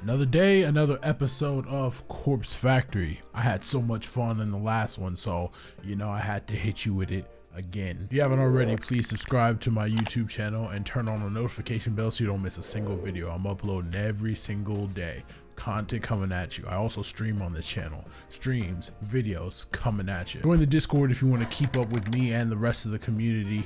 Another day, another episode of Corpse Factory. I had so much fun in the last one, so I had to hit you with it again. If you haven't already, please subscribe to my YouTube channel and turn on the notification bell so you don't miss a single video. I'm uploading every single day. Content coming at you. I also stream on this channel. Streams, videos coming at you. Join the Discord if you want to keep up with me and the rest of the community.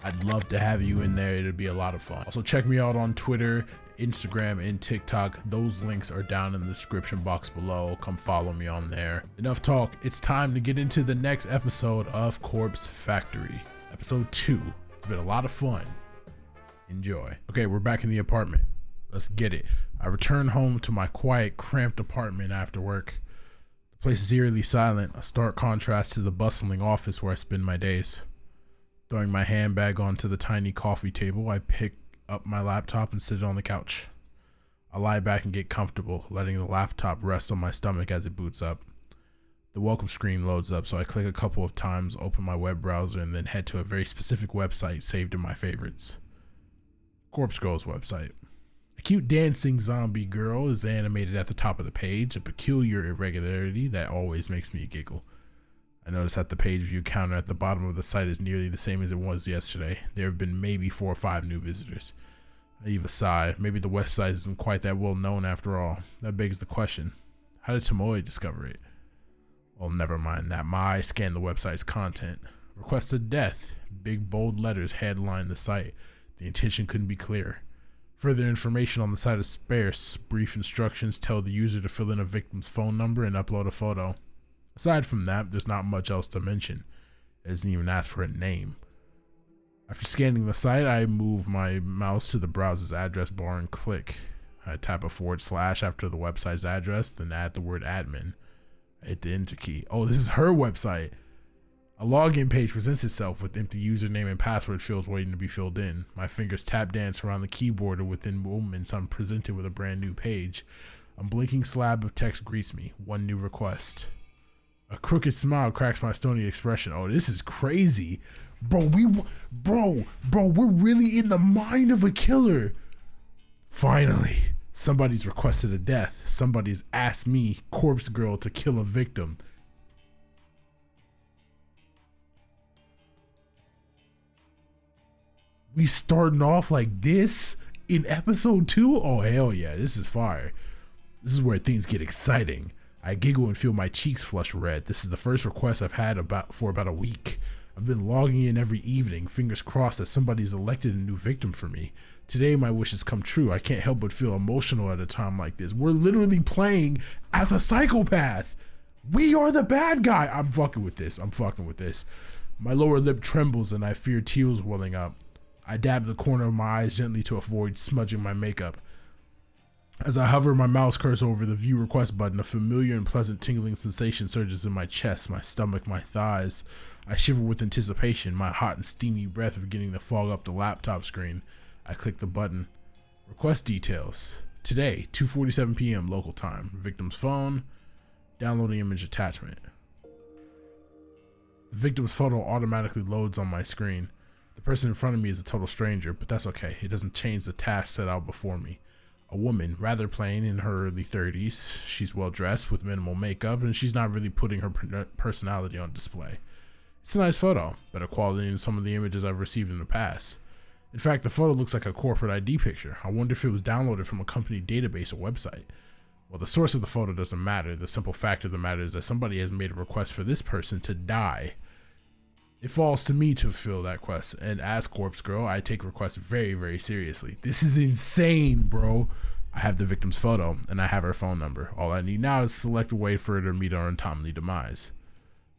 I'd love to have you in there. It'd be a lot of fun. Also check me out on Twitter, Instagram, and TikTok. Those links are down in the description box below. Come follow me on there. Enough talk. It's time to get into the next episode of Corpse Factory. Episode 2. It's been a lot of fun. Enjoy. Okay, we're back in the apartment. Let's get it. I return home to my quiet, cramped apartment after work. The place is eerily silent, a stark contrast to the bustling office where I spend my days. Throwing my handbag onto the tiny coffee table, I pick up my laptop and sit on the couch. I lie back and get comfortable, letting the laptop rest on my stomach as it boots up. The welcome screen loads up, so I click a couple of times, open my web browser, and then head to a very specific website saved in my favorites. Corpse Girl's website. A cute dancing zombie girl is animated at the top of the page, a peculiar irregularity that always makes me giggle. I notice that the page view counter at the bottom of the site is nearly the same as it was yesterday. There have been maybe 4 or 5 new visitors. I heave a sigh. Maybe the website isn't quite that well known after all. That begs the question, how did Tomoe discover it? Well, never mind that. My eye scanned the website's content. Requested death. Big bold letters headline the site. The intention couldn't be clearer. Further information on the site is sparse. Brief instructions tell the user to fill in a victim's phone number and upload a photo. Aside from that, there's not much else to mention. It doesn't even ask for a name. After scanning the site, I move my mouse to the browser's address bar and click. I type a / after the website's address, then add the word admin. I hit the enter key. Oh, this is her website. A login page presents itself with empty username and password fields waiting to be filled in. My fingers tap dance around the keyboard, and within moments I'm presented with a brand new page. A blinking slab of text greets me. One new request. A crooked smile cracks my stony expression. Oh, this is crazy. Bro, we're really in the mind of a killer. Finally, somebody's requested a death. Somebody's asked me, Corpse Girl, to kill a victim. We starting off like this in episode 2? Oh, hell yeah, this is fire. This is where things get exciting. I giggle and feel my cheeks flush red. This is the first request I've had for about a week. I've been logging in every evening, fingers crossed that somebody's elected a new victim for me. Today my wishes come true. I can't help but feel emotional at a time like this. We're literally playing as a psychopath. We are the bad guy. I'm fucking with this. My lower lip trembles and I fear tears welling up. I dab the corner of my eyes gently to avoid smudging my makeup. As I hover my mouse cursor over the view request button, a familiar and pleasant tingling sensation surges in my chest, my stomach, my thighs. I shiver with anticipation, my hot and steamy breath beginning to fog up the laptop screen. I click the button. Request details. Today, 2:47 p.m. local time. Victim's phone. Downloading image attachment. The victim's photo automatically loads on my screen. The person in front of me is a total stranger, but that's okay. It doesn't change the task set out before me. A woman, rather plain, in her early 30s. She's well dressed with minimal makeup, and she's not really putting her personality on display. It's a nice photo, better quality than some of the images I've received in the past. In fact, the photo looks like a corporate ID picture. I wonder if it was downloaded from a company database or website. Well, the source of the photo doesn't matter. The simple fact of the matter is that somebody has made a request for this person to die. It falls to me to fulfill that quest, and as Corpse Girl, I take requests very, very seriously. This is insane, bro. I have the victim's photo, and I have her phone number. All I need now is to select a way for her to meet our untimely demise.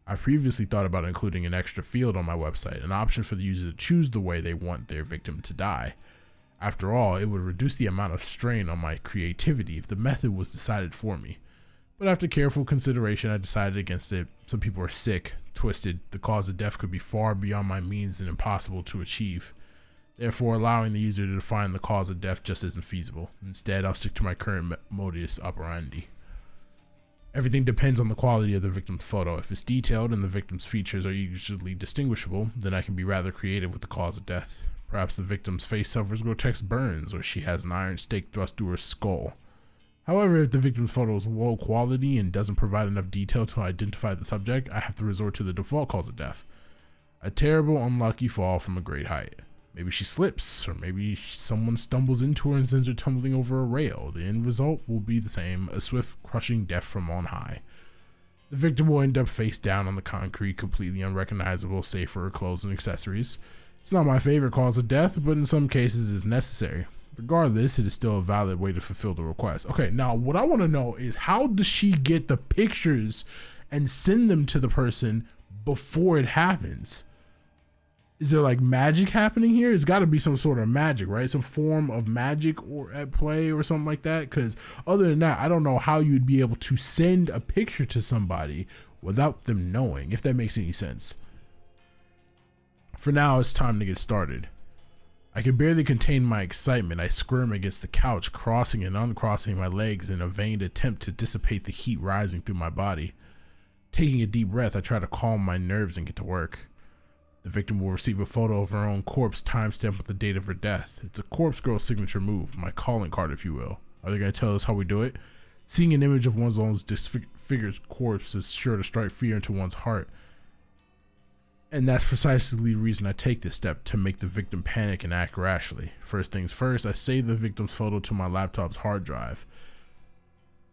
I've previously thought about including an extra field on my website, an option for the user to choose the way they want their victim to die. After all, it would reduce the amount of strain on my creativity if the method was decided for me. But after careful consideration, I decided against it. Some people are sick, twisted. The cause of death could be far beyond my means and impossible to achieve. Therefore, allowing the user to define the cause of death just isn't feasible. Instead, I'll stick to my current modus operandi. Everything depends on the quality of the victim's photo. If it's detailed and the victim's features are usually distinguishable, then I can be rather creative with the cause of death. Perhaps the victim's face suffers grotesque burns, or she has an iron stake thrust through her skull. However, if the victim's photo is low quality and doesn't provide enough detail to identify the subject, I have to resort to the default cause of death. A terrible, unlucky fall from a great height. Maybe she slips, or maybe someone stumbles into her and sends her tumbling over a rail. The end result will be the same, a swift, crushing death from on high. The victim will end up face down on the concrete, completely unrecognizable save for her clothes and accessories. It's not my favorite cause of death, but in some cases it's necessary. Regardless, it is still a valid way to fulfill the request. Okay, now what I want to know is, how does she get the pictures and send them to the person before it happens? Is there like magic happening here? It's got to be some sort of magic, right? Some form of magic or at play or something like that. Because other than that, I don't know how you'd be able to send a picture to somebody without them knowing, if that makes any sense. For now, it's time to get started. I can barely contain my excitement. I squirm against the couch, crossing and uncrossing my legs in a vain attempt to dissipate the heat rising through my body. Taking a deep breath, I try to calm my nerves and get to work. The victim will receive a photo of her own corpse, timestamped with the date of her death. It's a corpse girl signature move, my calling card, if you will. Are they going to tell us how we do it? Seeing an image of one's own disfigured corpse is sure to strike fear into one's heart. And that's precisely the reason I take this step, to make the victim panic and act rashly. First things first, I save the victim's photo to my laptop's hard drive.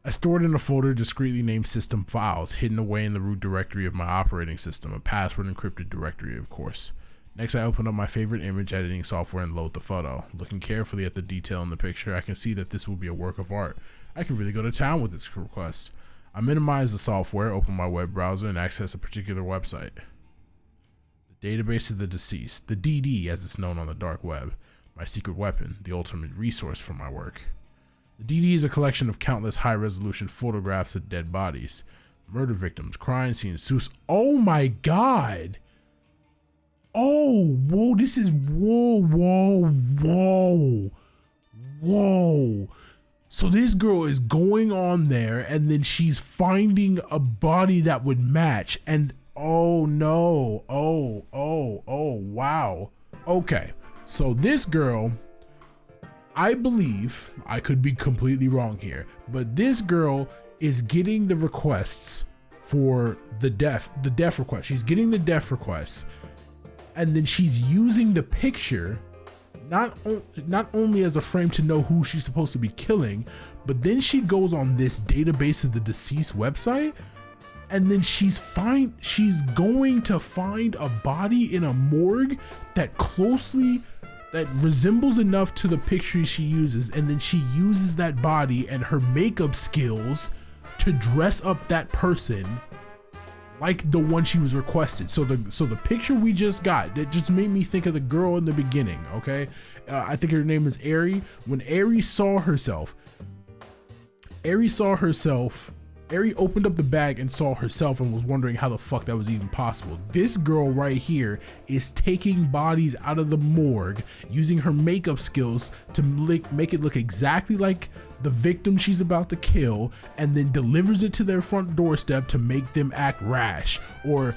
I store it in a folder discreetly named System Files, hidden away in the root directory of my operating system, a password encrypted directory, of course. Next, I open up my favorite image editing software and load the photo. Looking carefully at the detail in the picture, I can see that this will be a work of art. I can really go to town with this request. I minimize the software, open my web browser, and access a particular website. The database of the deceased, the DD as it's known on the dark web, my secret weapon, the ultimate resource for my work. The DD is a collection of countless high-resolution photographs of dead bodies, murder victims, crime scenes, suicides. Oh my god! Oh, whoa, this is, whoa. So this girl is going on there, and then she's finding a body that would match, and oh no, oh, wow. Okay, so this girl, I believe, I could be completely wrong here, but this girl is getting the requests for the death request. She's getting the death requests, and then she's using the picture not only as a frame to know who she's supposed to be killing, but then she goes on this database of the deceased website, and then she's going to find a body in a morgue that resembles enough to the picture she uses, and then she uses that body and her makeup skills to dress up that person like the one she was requested. So the picture we just got, that just made me think of the girl in the beginning. Okay, I think her name is Ari. When Ari opened up the bag and saw herself and was wondering how the fuck that was even possible. This girl right here is taking bodies out of the morgue, using her makeup skills to make it look exactly like the victim she's about to kill, and then delivers it to their front doorstep to make them act rash, or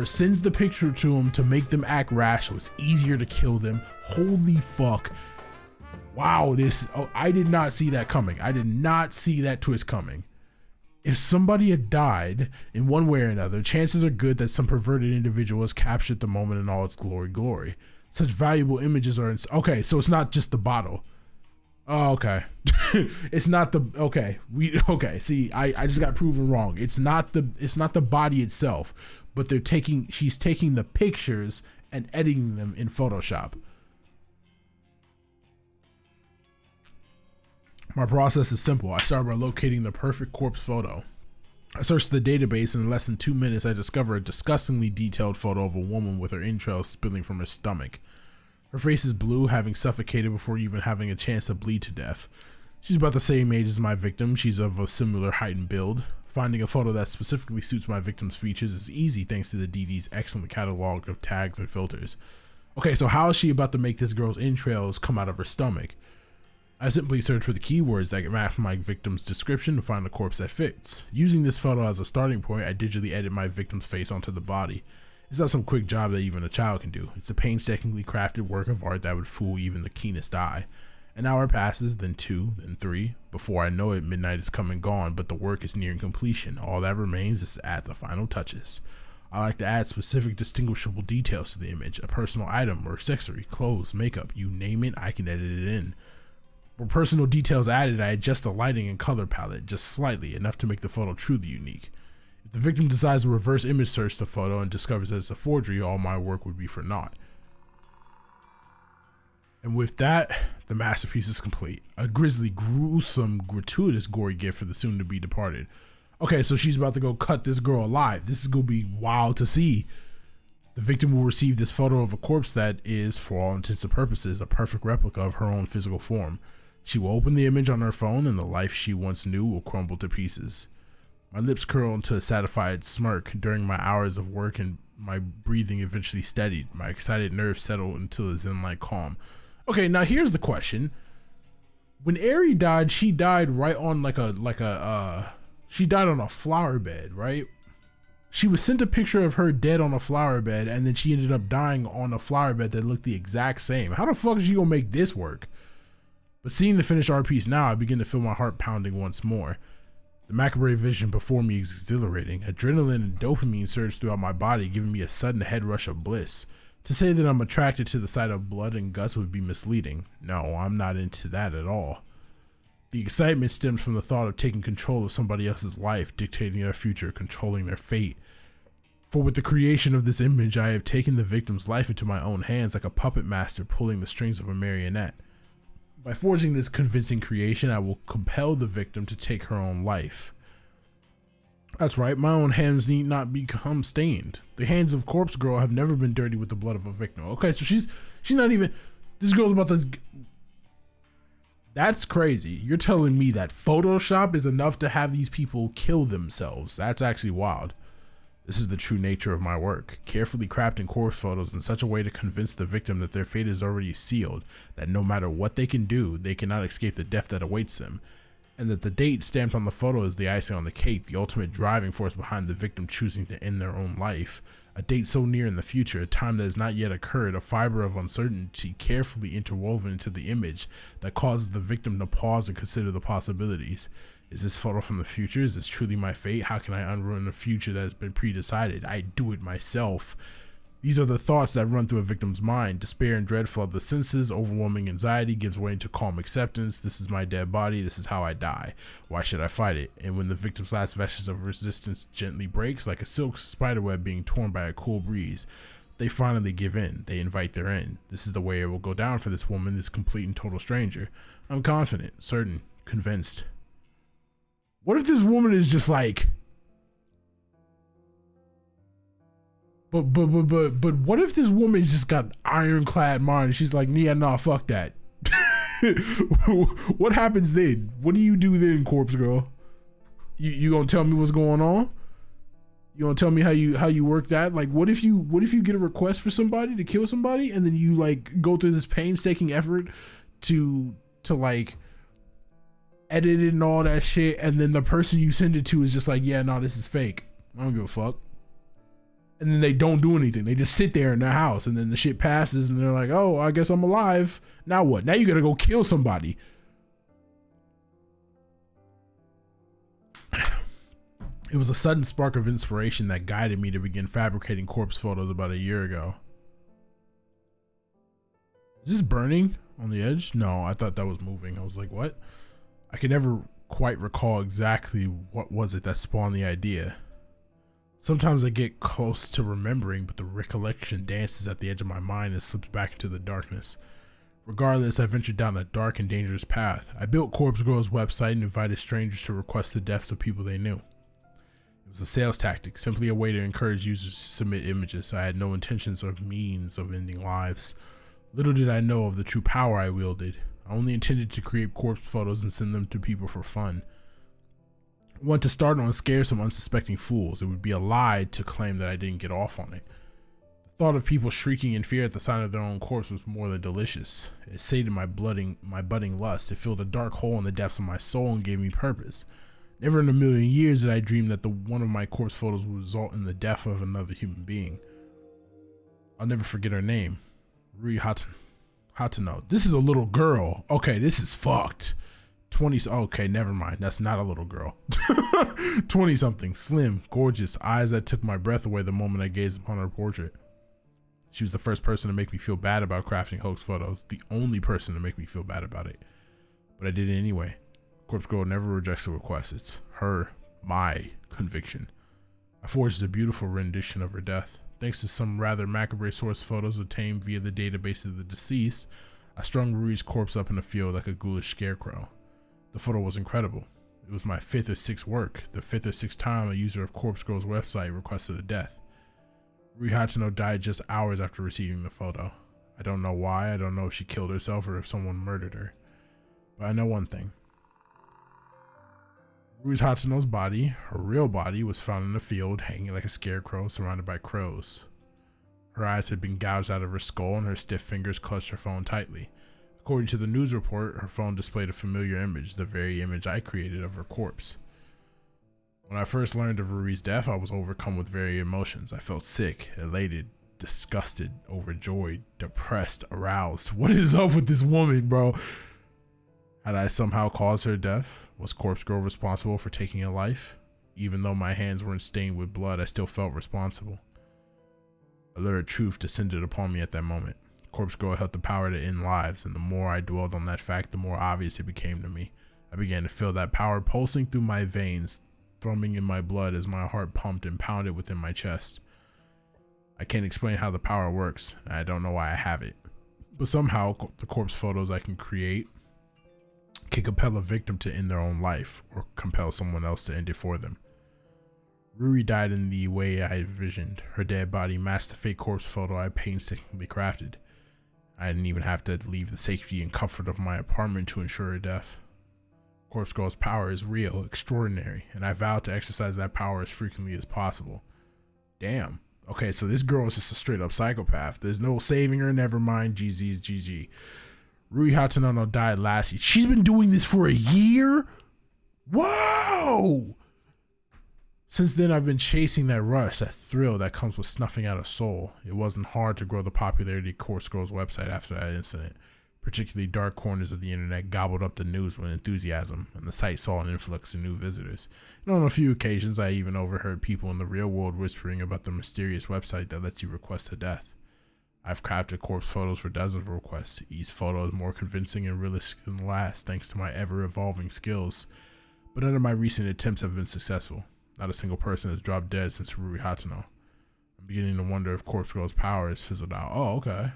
sends the picture to them to make them act rash so it's easier to kill them. Holy fuck. Wow, I did not see that coming. I did not see that twist coming. If somebody had died in one way or another, chances are good that some perverted individual has captured the moment in all its glory. Such valuable images are okay, so it's not just the bottle. Oh, okay. It's not the, okay. See, I just got proven wrong. It's not the body itself, but she's taking the pictures and editing them in Photoshop. My process is simple. I start by locating the perfect corpse photo. I search the database, and in less than 2 minutes, I discover a disgustingly detailed photo of a woman with her entrails spilling from her stomach. Her face is blue, having suffocated before even having a chance to bleed to death. She's about the same age as my victim. She's of a similar height and build. Finding a photo that specifically suits my victim's features is easy thanks to the DD's excellent catalog of tags and filters. Okay, so how is she about to make this girl's entrails come out of her stomach? I simply search for the keywords that match my victim's description to find a corpse that fits. Using this photo as a starting point, I digitally edit my victim's face onto the body. It's not some quick job that even a child can do. It's a painstakingly crafted work of art that would fool even the keenest eye. An hour passes, then 2, then 3. Before I know it, midnight is come and gone, but the work is nearing completion. All that remains is to add the final touches. I like to add specific distinguishable details to the image, a personal item or accessory, clothes, makeup, you name it, I can edit it in. For personal details added, I adjust the lighting and color palette just slightly, enough to make the photo truly unique. If the victim decides to reverse image search the photo and discovers that it's a forgery, all my work would be for naught. And with that, the masterpiece is complete. A grisly, gruesome, gratuitous, gory gift for the soon-to-be departed. Okay, so she's about to go cut this girl alive. This is going to be wild to see. The victim will receive this photo of a corpse that is, for all intents and purposes, a perfect replica of her own physical form. She will open the image on her phone and the life she once knew will crumble to pieces. My lips curl into a satisfied smirk during my hours of work, and my breathing eventually steadied. My excited nerves settled into a zen-like calm. Okay, now here's the question. When Ari died, she died right on she died on a flower bed, right? She was sent a picture of her dead on a flower bed, and then she ended up dying on a flower bed that looked the exact same. How the fuck is she gonna make this work? But seeing the finished art piece now, I begin to feel my heart pounding once more. The macabre vision before me is exhilarating. Adrenaline and dopamine surge throughout my body, giving me a sudden head rush of bliss. To say that I'm attracted to the sight of blood and guts would be misleading. No, I'm not into that at all. The excitement stems from the thought of taking control of somebody else's life, dictating their future, controlling their fate. For with the creation of this image, I have taken the victim's life into my own hands like a puppet master pulling the strings of a marionette. By forging this convincing creation, I will compel the victim to take her own life. That's right, my own hands need not become stained. The hands of Corpse Girl have never been dirty with the blood of a victim. Okay, so she's not even, this girl's about to, that's crazy. You're telling me that Photoshop is enough to have these people kill themselves. That's actually wild. This is the true nature of my work, carefully crafting corpse photos in such a way to convince the victim that their fate is already sealed, that no matter what they can do, they cannot escape the death that awaits them, and that the date stamped on the photo is the icing on the cake, the ultimate driving force behind the victim choosing to end their own life. A date so near in the future, a time that has not yet occurred, a fiber of uncertainty carefully interwoven into the image that causes the victim to pause and consider the possibilities. Is this photo from the future? Is this truly my fate? How can I unruin a future that has been pre-decided? I do it myself. These are the thoughts that run through a victim's mind. Despair and dread flood the senses. Overwhelming anxiety gives way to calm acceptance. This is my dead body. This is how I die. Why should I fight it? And when the victim's last vestige of resistance gently breaks, like a silk spiderweb being torn by a cool breeze, they finally give in. They invite their end. This is the way it will go down for this woman, this complete and total stranger. I'm confident, certain, convinced. What if this woman is just like, but what if this woman's just got ironclad mind? She's like, yeah, nah, fuck that. What happens then? What do you do then, Corpse Girl? You gonna tell me what's going on? You gonna tell me how you work that? Like, what if you get a request for somebody to kill somebody, and then you like go through this painstaking effort to like edit it and all that shit, and then the person you send it to is just like, yeah, no, this is fake. I don't give a fuck. And then they don't do anything. They just sit there in their house, and then the shit passes, and they're like, oh, I guess I'm alive. Now what? Now you gotta go kill somebody. It was a sudden spark of inspiration that guided me to begin fabricating corpse photos about a year ago. Is this burning on the edge? No, I thought that was moving. I was like, what? I can never quite recall exactly what was it that spawned the idea. Sometimes I get close to remembering, but the recollection dances at the edge of my mind and slips back into the darkness. Regardless, I ventured down a dark and dangerous path. I built Corpse Girl's website and invited strangers to request the deaths of people they knew. It was a sales tactic, simply a way to encourage users to submit images. I had no intentions or means of ending lives. Little did I know of the true power I wielded. I only intended to create corpse photos and send them to people for fun. I wanted to start on scare some unsuspecting fools. It would be a lie to claim that I didn't get off on it. The thought of people shrieking in fear at the sight of their own corpse was more than delicious. It sated my budding lust. It filled a dark hole in the depths of my soul and gave me purpose. Never in a million years did I dream that one of my corpse photos would result in the death of another human being. I'll never forget her name, Rui How to know? This is a little girl. Okay, this is fucked. 20s. Okay, never mind. That's not a little girl. 20 something, slim, gorgeous, eyes that took my breath away the moment I gazed upon her portrait. She was the first person to make me feel bad about crafting hoax photos, the only person to make me feel bad about it. But I did it anyway. Corpse Girl never rejects a request. It's my conviction. I forged a beautiful rendition of her death. Thanks to some rather macabre source photos obtained via the database of the deceased, I strung Rui's corpse up in a field like a ghoulish scarecrow. The photo was incredible. It was my 5th or 6th work, the 5th or 6th time a user of Corpse Girl's website requested a death. Rui Hachino died just hours after receiving the photo. I don't know why, I don't know if she killed herself or if someone murdered her. But I know one thing. Rui Hachino's body, her real body, was found in a field hanging like a scarecrow surrounded by crows. Her eyes had been gouged out of her skull and her stiff fingers clutched her phone tightly. According to the news report, her phone displayed a familiar image, the very image I created of her corpse. When I first learned of Rui's death, I was overcome with various emotions. I felt sick, elated, disgusted, overjoyed, depressed, aroused. What is up with this woman, bro? Had I somehow caused her death? Was Corpse Girl responsible for taking a life? Even though my hands weren't stained with blood, I still felt responsible. A lurid truth descended upon me at that moment. Corpse Girl held the power to end lives, and the more I dwelled on that fact, the more obvious it became to me. I began to feel that power pulsing through my veins, thrumming in my blood as my heart pumped and pounded within my chest. I can't explain how the power works, and I don't know why I have it. But somehow, the corpse photos I can create can compel a victim to end their own life, or compel someone else to end it for them. Rui died in the way I envisioned. Her dead body matched the fake corpse photo I painstakingly crafted. I didn't even have to leave the safety and comfort of my apartment to ensure her death. Corpse Girl's power is real, extraordinary, and I vowed to exercise that power as frequently as possible. Damn. Okay, so this girl is just a straight up psychopath. There's no saving her, never mind. GG's GG. Rui Hachino died last year. She's been doing this for a year? Whoa! Since then, I've been chasing that rush, that thrill that comes with snuffing out a soul. It wasn't hard to grow the popularity of Corpse Girl's website after that incident. Particularly dark corners of the internet gobbled up the news with enthusiasm, and the site saw an influx of new visitors. And on a few occasions, I even overheard people in the real world whispering about the mysterious website that lets you request a death. I've crafted corpse photos for dozens of requests. Each photo is more convincing and realistic than the last, thanks to my ever-evolving skills. But none of my recent attempts have been successful. Not a single person has dropped dead since Rui Hachino. I'm beginning to wonder if Corpse Girl's power has fizzled out. Oh, okay.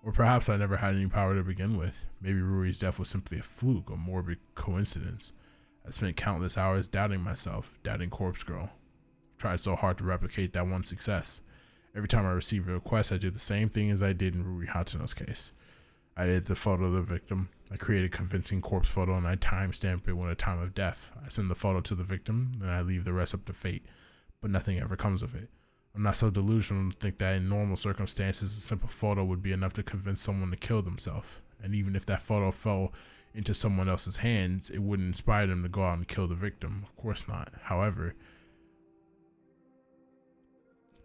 Or perhaps I never had any power to begin with. Maybe Rui's death was simply a fluke, a morbid coincidence. I spent countless hours doubting myself, doubting Corpse Girl. I've tried so hard to replicate that one success. Every time I receive a request, I do the same thing as I did in Rui Hachino's case. I edit the photo of the victim. I create a convincing corpse photo and I timestamp it with a time of death. I send the photo to the victim and I leave the rest up to fate, but nothing ever comes of it. I'm not so delusional to think that in normal circumstances, a simple photo would be enough to convince someone to kill themselves. And even if that photo fell into someone else's hands, it wouldn't inspire them to go out and kill the victim. Of course not. However,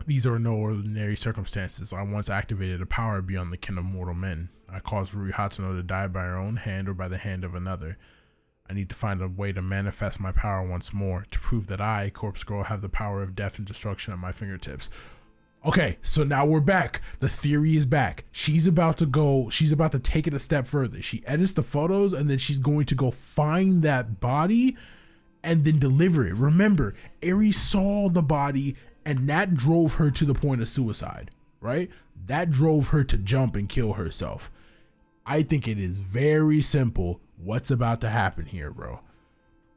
these are no ordinary circumstances. I once activated a power beyond the ken of mortal men. I caused Rui Hachino to die by her own hand or by the hand of another. I need to find a way to manifest my power once more, to prove that I, Corpse Girl, have the power of death and destruction at my fingertips. Okay, so now we're back. The theory is back. She's about to take it a step further. She edits the photos and then she's going to go find that body and then deliver it. Remember, Aries saw the body and that drove her to the point of suicide, right? That drove her to jump and kill herself. I think it is very simple what's about to happen here, bro.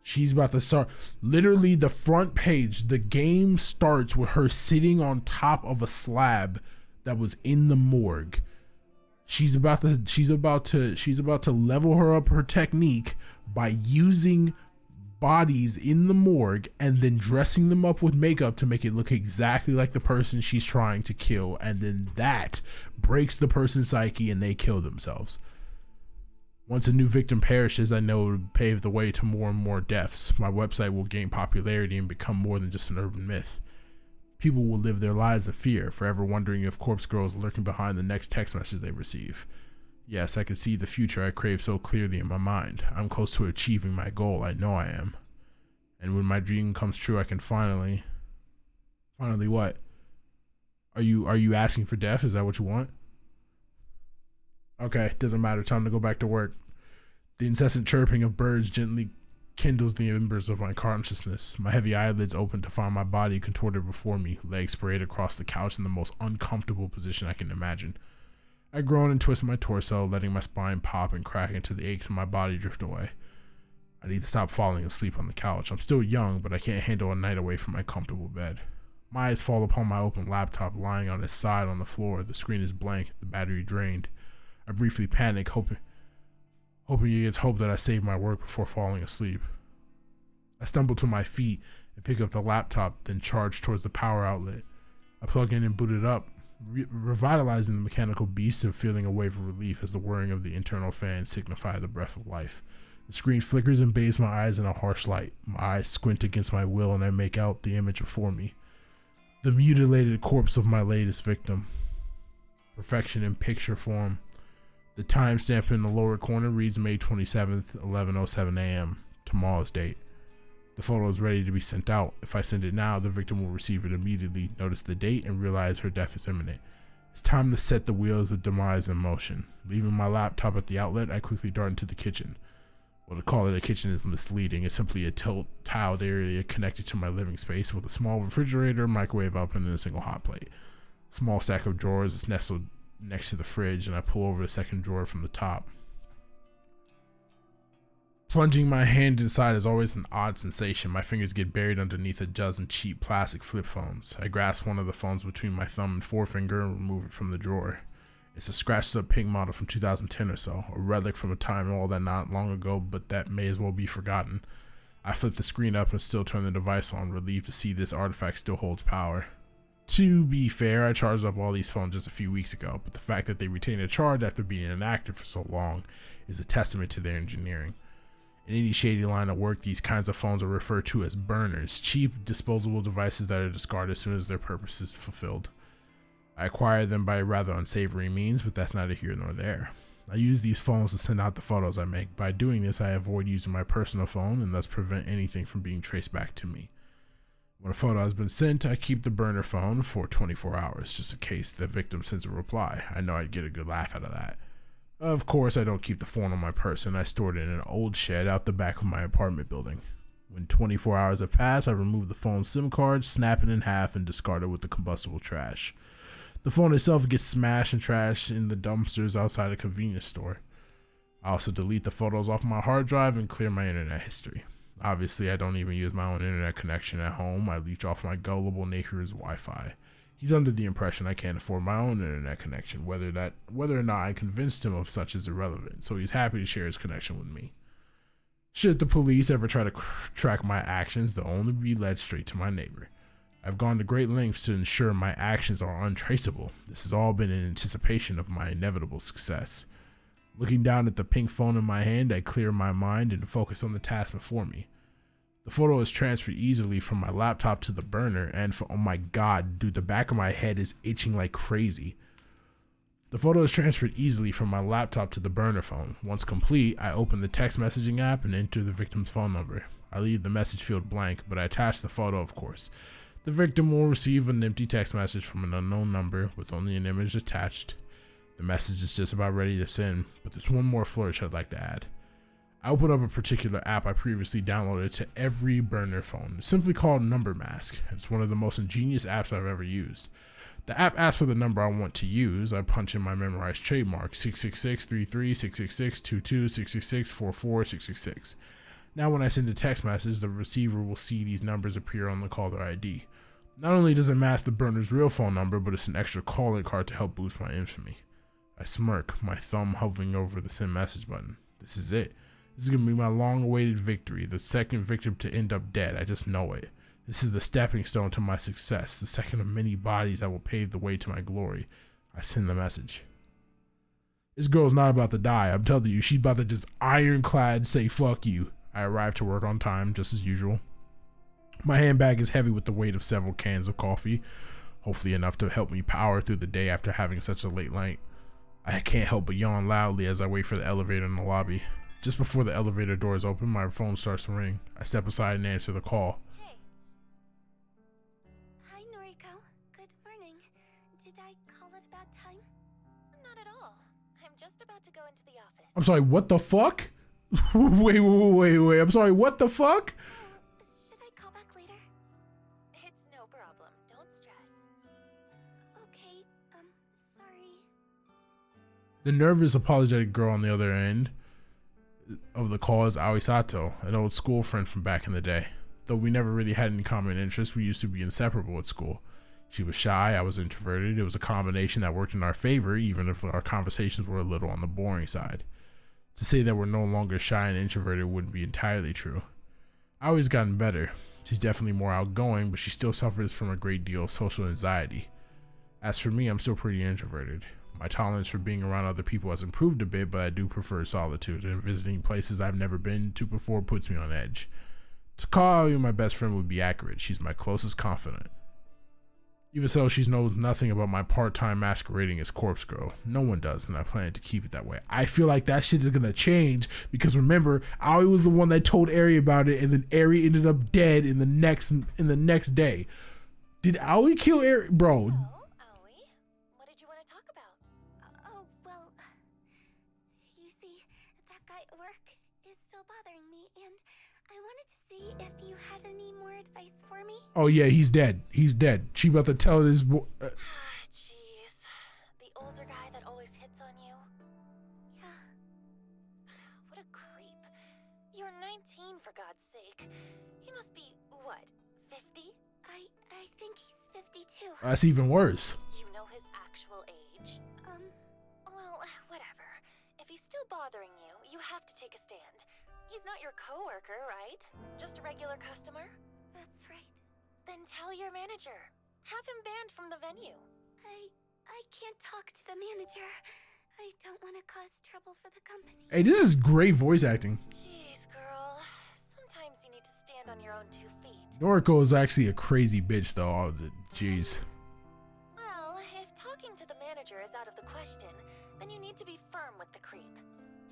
She's about to start, literally the front page, the game starts with her sitting on top of a slab that was in the morgue. She's about to level her up her technique by using bodies in the morgue and then dressing them up with makeup to make it look exactly like the person she's trying to kill, and then that breaks the person's psyche and they kill themselves. Once a new victim perishes, I know it will pave the way to more and more deaths. My website will gain popularity and become more than just an urban myth. People will live their lives of fear, forever wondering if Corpse Girl is lurking behind the next text message they receive. Yes, I can see the future I crave so clearly in my mind. I'm close to achieving my goal. I know I am. And when my dream comes true, I can finally what? Are you asking for death? Is that what you want? Okay, doesn't matter. Time to go back to work. The incessant chirping of birds gently kindles the embers of my consciousness. My heavy eyelids open to find my body contorted before me, legs sprayed across the couch in the most uncomfortable position I can imagine. I groan and twist my torso, letting my spine pop and crack until the aches in my body drift away. I need to stop falling asleep on the couch. I'm still young, but I can't handle a night away from my comfortable bed. My eyes fall upon my open laptop lying on its side on the floor. The screen is blank, the battery drained. I briefly panic, hoping against hope that I save my work before falling asleep. I stumble to my feet and pick up the laptop, then charge towards the power outlet. I plug in and boot it up, revitalizing the mechanical beast and feeling a wave of relief as the whirring of the internal fan signified the breath of life. The screen flickers and bathes my eyes in a harsh light. My eyes squint against my will and I make out the image before me. The mutilated corpse of my latest victim. Perfection in picture form. The timestamp in the lower corner reads May 27th, 11:07 a.m., tomorrow's date. The photo is ready to be sent out. If I send it now, the victim will receive it immediately, notice the date, and realize her death is imminent. It's time to set the wheels of demise in motion. Leaving my laptop at the outlet, I quickly dart into the kitchen. Well, to call it a kitchen is misleading. It's simply a tiled area connected to my living space with a small refrigerator, microwave oven, and a single hot plate. A small stack of drawers is nestled next to the fridge, and I pull over the second drawer from the top. Plunging my hand inside is always an odd sensation. My fingers get buried underneath a dozen cheap plastic flip phones. I grasp one of the phones between my thumb and forefinger and remove it from the drawer. It's a scratched up pink model from 2010 or so, a relic from a time all that not long ago, but that may as well be forgotten. I flip the screen up and still turn the device on, relieved to see this artifact still holds power. To be fair, I charged up all these phones just a few weeks ago, but the fact that they retain a charge after being inactive for so long is a testament to their engineering. In any shady line of work, these kinds of phones are referred to as burners, cheap, disposable devices that are discarded as soon as their purpose is fulfilled. I acquired them by rather unsavory means, but that's neither here nor there. I use these phones to send out the photos I make. By doing this, I avoid using my personal phone and thus prevent anything from being traced back to me. When a photo has been sent, I keep the burner phone for 24 hours, just in case the victim sends a reply. I know I'd get a good laugh out of that. Of course, I don't keep the phone on my person. I stored it in an old shed out the back of my apartment building. When 24 hours have passed, I remove the phone's SIM card, snap it in half, and discard it with the combustible trash. The phone itself gets smashed and trashed in the dumpsters outside a convenience store. I also delete the photos off my hard drive and clear my internet history. Obviously, I don't even use my own internet connection at home. I leech off my gullible neighbor's Wi-Fi. He's under the impression I can't afford my own internet connection. Whether or not I convinced him of such is irrelevant, so he's happy to share his connection with me. Should the police ever try to track my actions, they'll only be led straight to my neighbor. I've gone to great lengths to ensure my actions are untraceable. This has all been in anticipation of my inevitable success. Looking down at the pink phone in my hand, I clear my mind and focus on the task before me. The photo is transferred easily from my laptop to the burner, and oh my god, dude, the back of my head is itching like crazy. The photo is transferred easily from my laptop to the burner phone. Once complete, I open the text messaging app and enter the victim's phone number. I leave the message field blank, but I attach the photo, of course. The victim will receive an empty text message from an unknown number with only an image attached. The message is just about ready to send, but there's one more flourish I'd like to add. I open up a particular app I previously downloaded to every burner phone. It's simply called Number Mask. It's one of the most ingenious apps I've ever used. The app asks for the number I want to use. I punch in my memorized trademark, 666-33, 666-22, 666-44, 666. Now when I send a text message, the receiver will see these numbers appear on the caller ID. Not only does it mask the burner's real phone number, but it's an extra calling card to help boost my infamy. I smirk, my thumb hovering over the send message button. This is it. This is going to be my long-awaited victory, the second victim to end up dead. I just know it. This is the stepping stone to my success, the second of many bodies that will pave the way to my glory. I send the message. This girl's not about to die. I'm telling you, she's about to just ironclad say fuck you. I arrive to work on time, just as usual. My handbag is heavy with the weight of several cans of coffee, hopefully enough to help me power through the day after having such a late night. I can't help but yawn loudly as I wait for the elevator in the lobby. Just before the elevator doors open, my phone starts to ring. I step aside and answer the call. Hey. Hi, Noriko. Good morning. Did I call at a bad time? Not at all. I'm just about to go into the office. I'm sorry, what the fuck? wait. I'm sorry, what the fuck? Oh, should I call back later? It's no problem. Don't stress. Okay, sorry. The nervous, apologetic girl on the other end of the call is Aoi Sato, an old school friend from back in the day. Though we never really had any common interests, we used to be inseparable at school. She was shy, I was introverted. It was a combination that worked in our favor, even if our conversations were a little on the boring side. To say that we're no longer shy and introverted wouldn't be entirely true. Aoi's gotten better. She's definitely more outgoing, but she still suffers from a great deal of social anxiety. As for me, I'm still pretty introverted. My tolerance for being around other people has improved a bit, but I do prefer solitude, and visiting places I've never been to before puts me on edge. To call Aoi my best friend would be accurate. She's my closest confidant. Even so, she knows nothing about my part-time masquerading as Corpse Girl. No one does, and I plan to keep it that way. I feel like that shit is gonna change, because remember, Aoi was the one that told Eri about it, and then Eri ended up dead in the next day. Did Aoi kill Eri? Bro. Hello, Aoi. What did you want to talk about? Oh, well, you see, that guy at work is still bothering me, and I wanted to see if you had any more advice for me. Oh yeah, he's dead. He's dead. She about to tell this boy. Jeez. The older guy that always hits on you? Yeah. What a creep. You're 19, for God's sake. He must be, what, 50? I think he's 52. That's even worse. You know his actual age? Well, whatever. If he's still bothering you, you have to take a stand. He's not your coworker, right? Just a regular customer? That's right. Then tell your manager. Have him banned from the venue. I can't talk to the manager. I don't want to cause trouble for the company. Hey, this is great voice acting. Jeez, girl. Sometimes you need to stand on your own 2 feet. Noriko is actually a crazy bitch, though. Oh, jeez. Well, if talking to the manager is out of the question, then you need to be firm with the creep.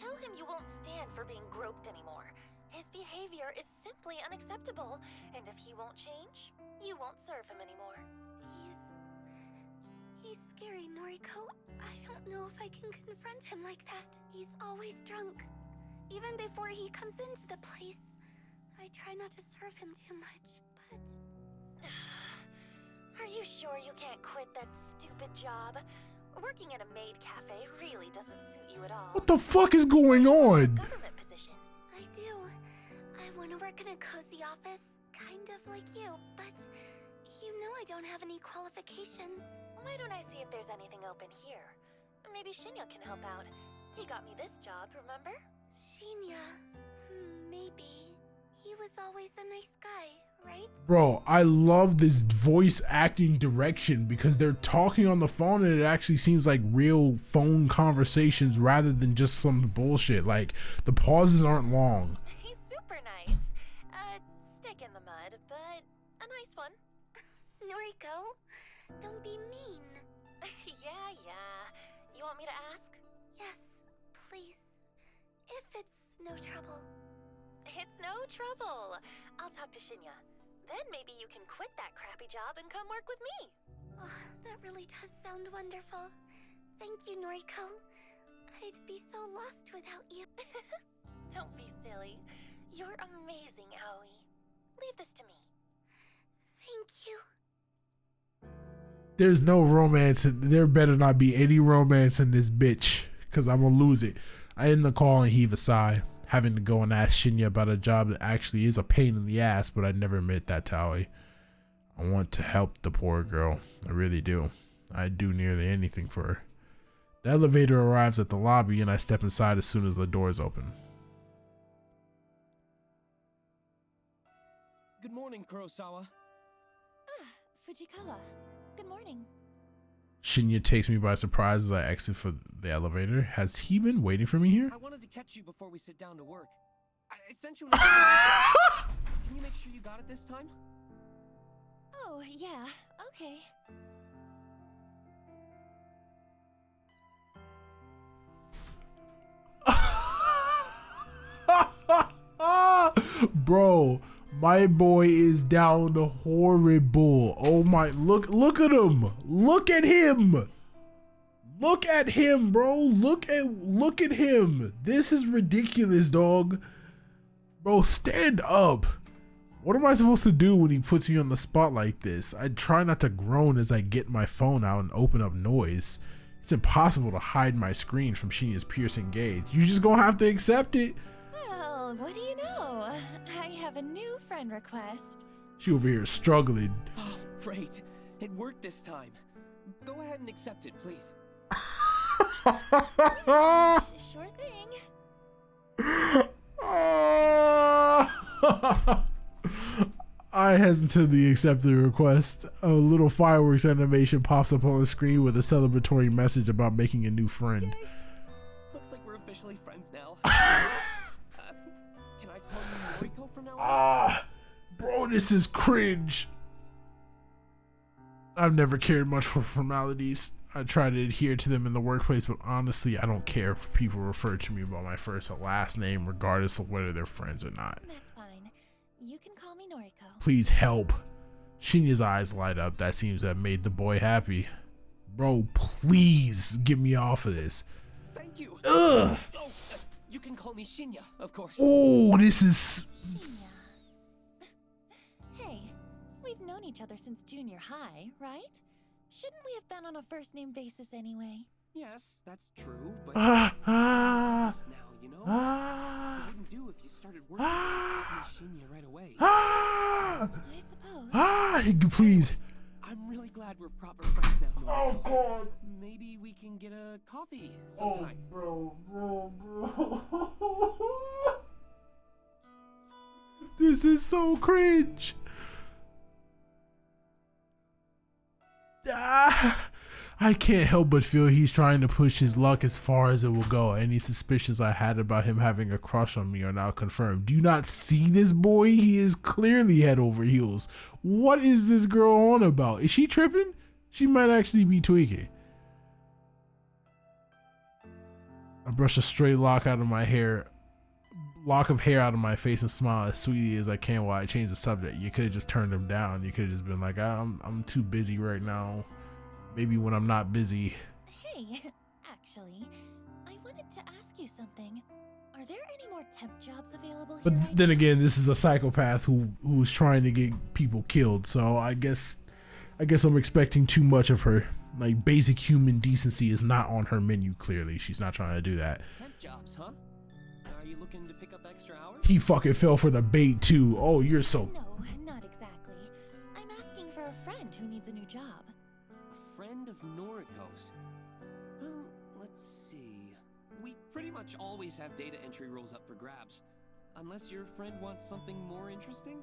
Tell him you won't stand for being groped anymore. His behavior is simply unacceptable, and if he won't change, you won't serve him anymore. He's scary, Noriko. I don't know if I can confront him like that. He's always drunk. Even before he comes into the place, I try not to serve him too much, but... Are you sure you can't quit that stupid job? Working at a maid cafe really doesn't suit you at all. What the fuck is going on? Government position. I do. I want to work in a cozy office, kind of like you, but you know I don't have any qualifications. Why don't I see if there's anything open here? Maybe Shinya can help out. He got me this job, remember? Shinya. Maybe. He was always a nice guy, right? Bro, I love this voice acting direction because they're talking on the phone and it actually seems like real phone conversations rather than just some bullshit. Like, the pauses aren't long. He's super nice. Stick in the mud, but a nice one. Noriko, don't be mean. Yeah. You want me to ask? Yes, please. If it's no trouble. It's no trouble. I'll talk to Shinya. Then maybe you can quit that crappy job and come work with me. Oh, that really does sound wonderful. Thank you, Noriko. I'd be so lost without you. Don't be silly. You're amazing, Aoi. Leave this to me. Thank you. There's no romance. There better not be any romance in this bitch because I'm gonna lose it. I end the call and heave a sigh, having to go and ask Shinya about a job that actually is a pain in the ass, but I'd never admit that to Aoi. I want to help the poor girl. I really do. I'd do nearly anything for her. The elevator arrives at the lobby and I step inside as soon as the doors open. Good morning, Kurosawa. Fujikawa. Good morning. Shinya takes me by surprise as I exit for the elevator. Has he been waiting for me here? I wanted to catch you before we sit down to work. I sent you an email. Can you make sure you got it this time? Oh, yeah. Okay. Bro, my boy is down horrible. Oh my, look at him. Look at him. Look at him, bro. Look at him. This is ridiculous, dog. Bro, stand up. What am I supposed to do when he puts me on the spot like this? I try not to groan as I get my phone out and open up noise. It's impossible to hide my screen from Shinya's piercing gaze. You just gonna have to accept it. Well, what do you know? I have a new friend request. She over here struggling. Oh, great. It worked this time. Go ahead and accept it, please. Sure thing. I hesitantly accept the request. A little fireworks animation pops up on the screen with a celebratory message about making a new friend. Yay. Looks like we're officially friends now. Can I call you Noriko from now on? Bro, this is cringe. I've never cared much for formalities. I try to adhere to them in the workplace, but honestly, I don't care if people refer to me by my first or last name, regardless of whether they're friends or not. That's fine. You can call me Noriko. Please help. Shinya's eyes light up. That seems to have made the boy happy. Bro, please get me off of this. Thank you. Ugh. Oh, you can call me Shinya, of course. Oh, this is... Shinya. Hey, we've known each other since junior high, right? Shouldn't we have been on a first name basis anyway? Yes, that's true, but Ah, now, you know? ah, It wouldn't do if you started working ah, with Shinya right away. ah, I suppose. ah, please. I'm really glad we're proper friends now, Oh, Noriko. God. Maybe we can get a coffee Oh, sometime. bro. This is so cringe. I can't help but feel he's trying to push his luck as far as it will go. Any suspicions I had about him having a crush on me are now confirmed. Do you not see this boy? He is clearly head over heels. What is this girl on about? Is she tripping? She might actually be tweaking. I brush a stray lock of hair out of my face and smile as sweetly as I can while I change the subject. You could have just turned him down. You could have just been like, I'm too busy right now. Maybe when I'm not busy. Hey, actually, I wanted to ask you something. Are there any more temp jobs available But here? then again, this is a psychopath who's trying to get people killed. So I guess I'm expecting too much of her. Like, basic human decency is not on her menu, clearly. She's not trying to do that. Temp jobs, huh? Are you looking to pick up extra hours? He fucking fell for the bait too. Oh, you're so... No, not exactly. I'm asking for a friend who needs a new job. A friend of Noriko's. Well, let's see. We pretty much always have data entry roles up for grabs. Unless your friend wants something more interesting?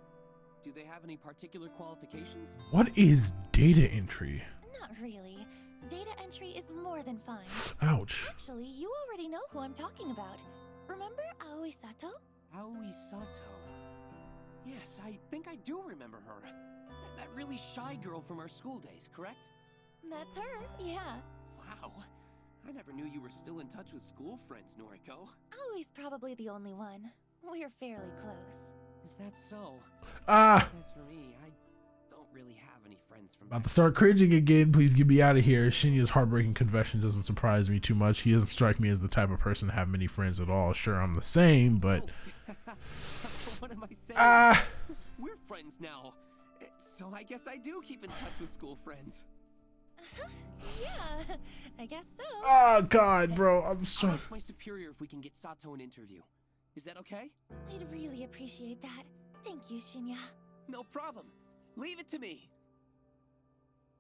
Do they have any particular qualifications? What is data entry? Not really. Data entry is more than fun. Ouch. Actually, you already know who I'm talking about. Remember Aoi Sato? Aoi Sato. Yes, I think I do remember her. That really shy girl from our school days, correct? That's her, yeah. Wow. I never knew you were still in touch with school friends, Noriko. Aoi's probably the only one. We're fairly close. Is that so? Ah, As for me, I don't really have any friends from about to start cringing again. Please get me out of here. Shinya's heartbreaking confession doesn't surprise me too much. He doesn't strike me as the type of person to have many friends at all. Sure, I'm the same, but... Oh. What am I saying? Ah, We're friends now. So I guess I do keep in touch with school friends. Yeah, I guess so. oh God, bro. I'm I'll sorry. ask my superior if we can get Sato an interview. Is that okay? I'd really appreciate that. Thank you, Shinya. No problem. Leave it to me.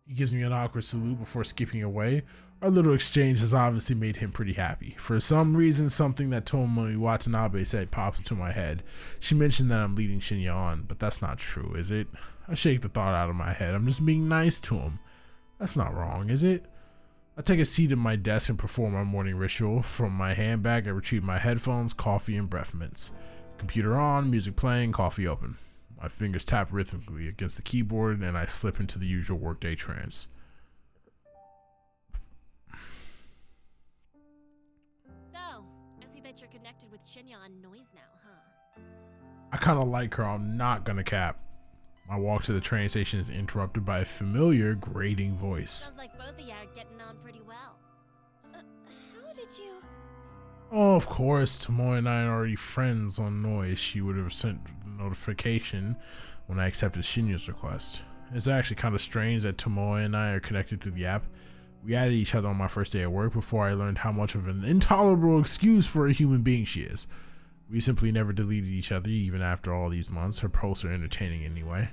He gives me an awkward salute before skipping away. Our little exchange has obviously made him pretty happy. For some reason, something that Tomoe Watanabe said pops into my head. She mentioned that I'm leading Shinya on, but that's not true, is it? I shake the thought out of my head. I'm just being nice to him. That's not wrong, is it? I take a seat at my desk and perform my morning ritual. From my handbag, I retrieve my headphones, coffee, and breath mints. Computer on, music playing, coffee open. My fingers tap rhythmically against the keyboard, and I slip into the usual workday trance. So, I see that you're connected with Shinya on noise now, huh? I kind of like her, I'm not gonna cap. My walk to the train station is interrupted by a familiar grating voice. Sounds like both of you are getting on pretty well. How did you... Oh, of course, Tomoe and I are already friends on Noise. She would have sent the notification when I accepted Shinya's request. It's actually kind of strange that Tomoe and I are connected through the app. We added each other on my first day at work before I learned how much of an intolerable excuse for a human being she is. We simply never deleted each other even after all these months. Her posts are entertaining anyway.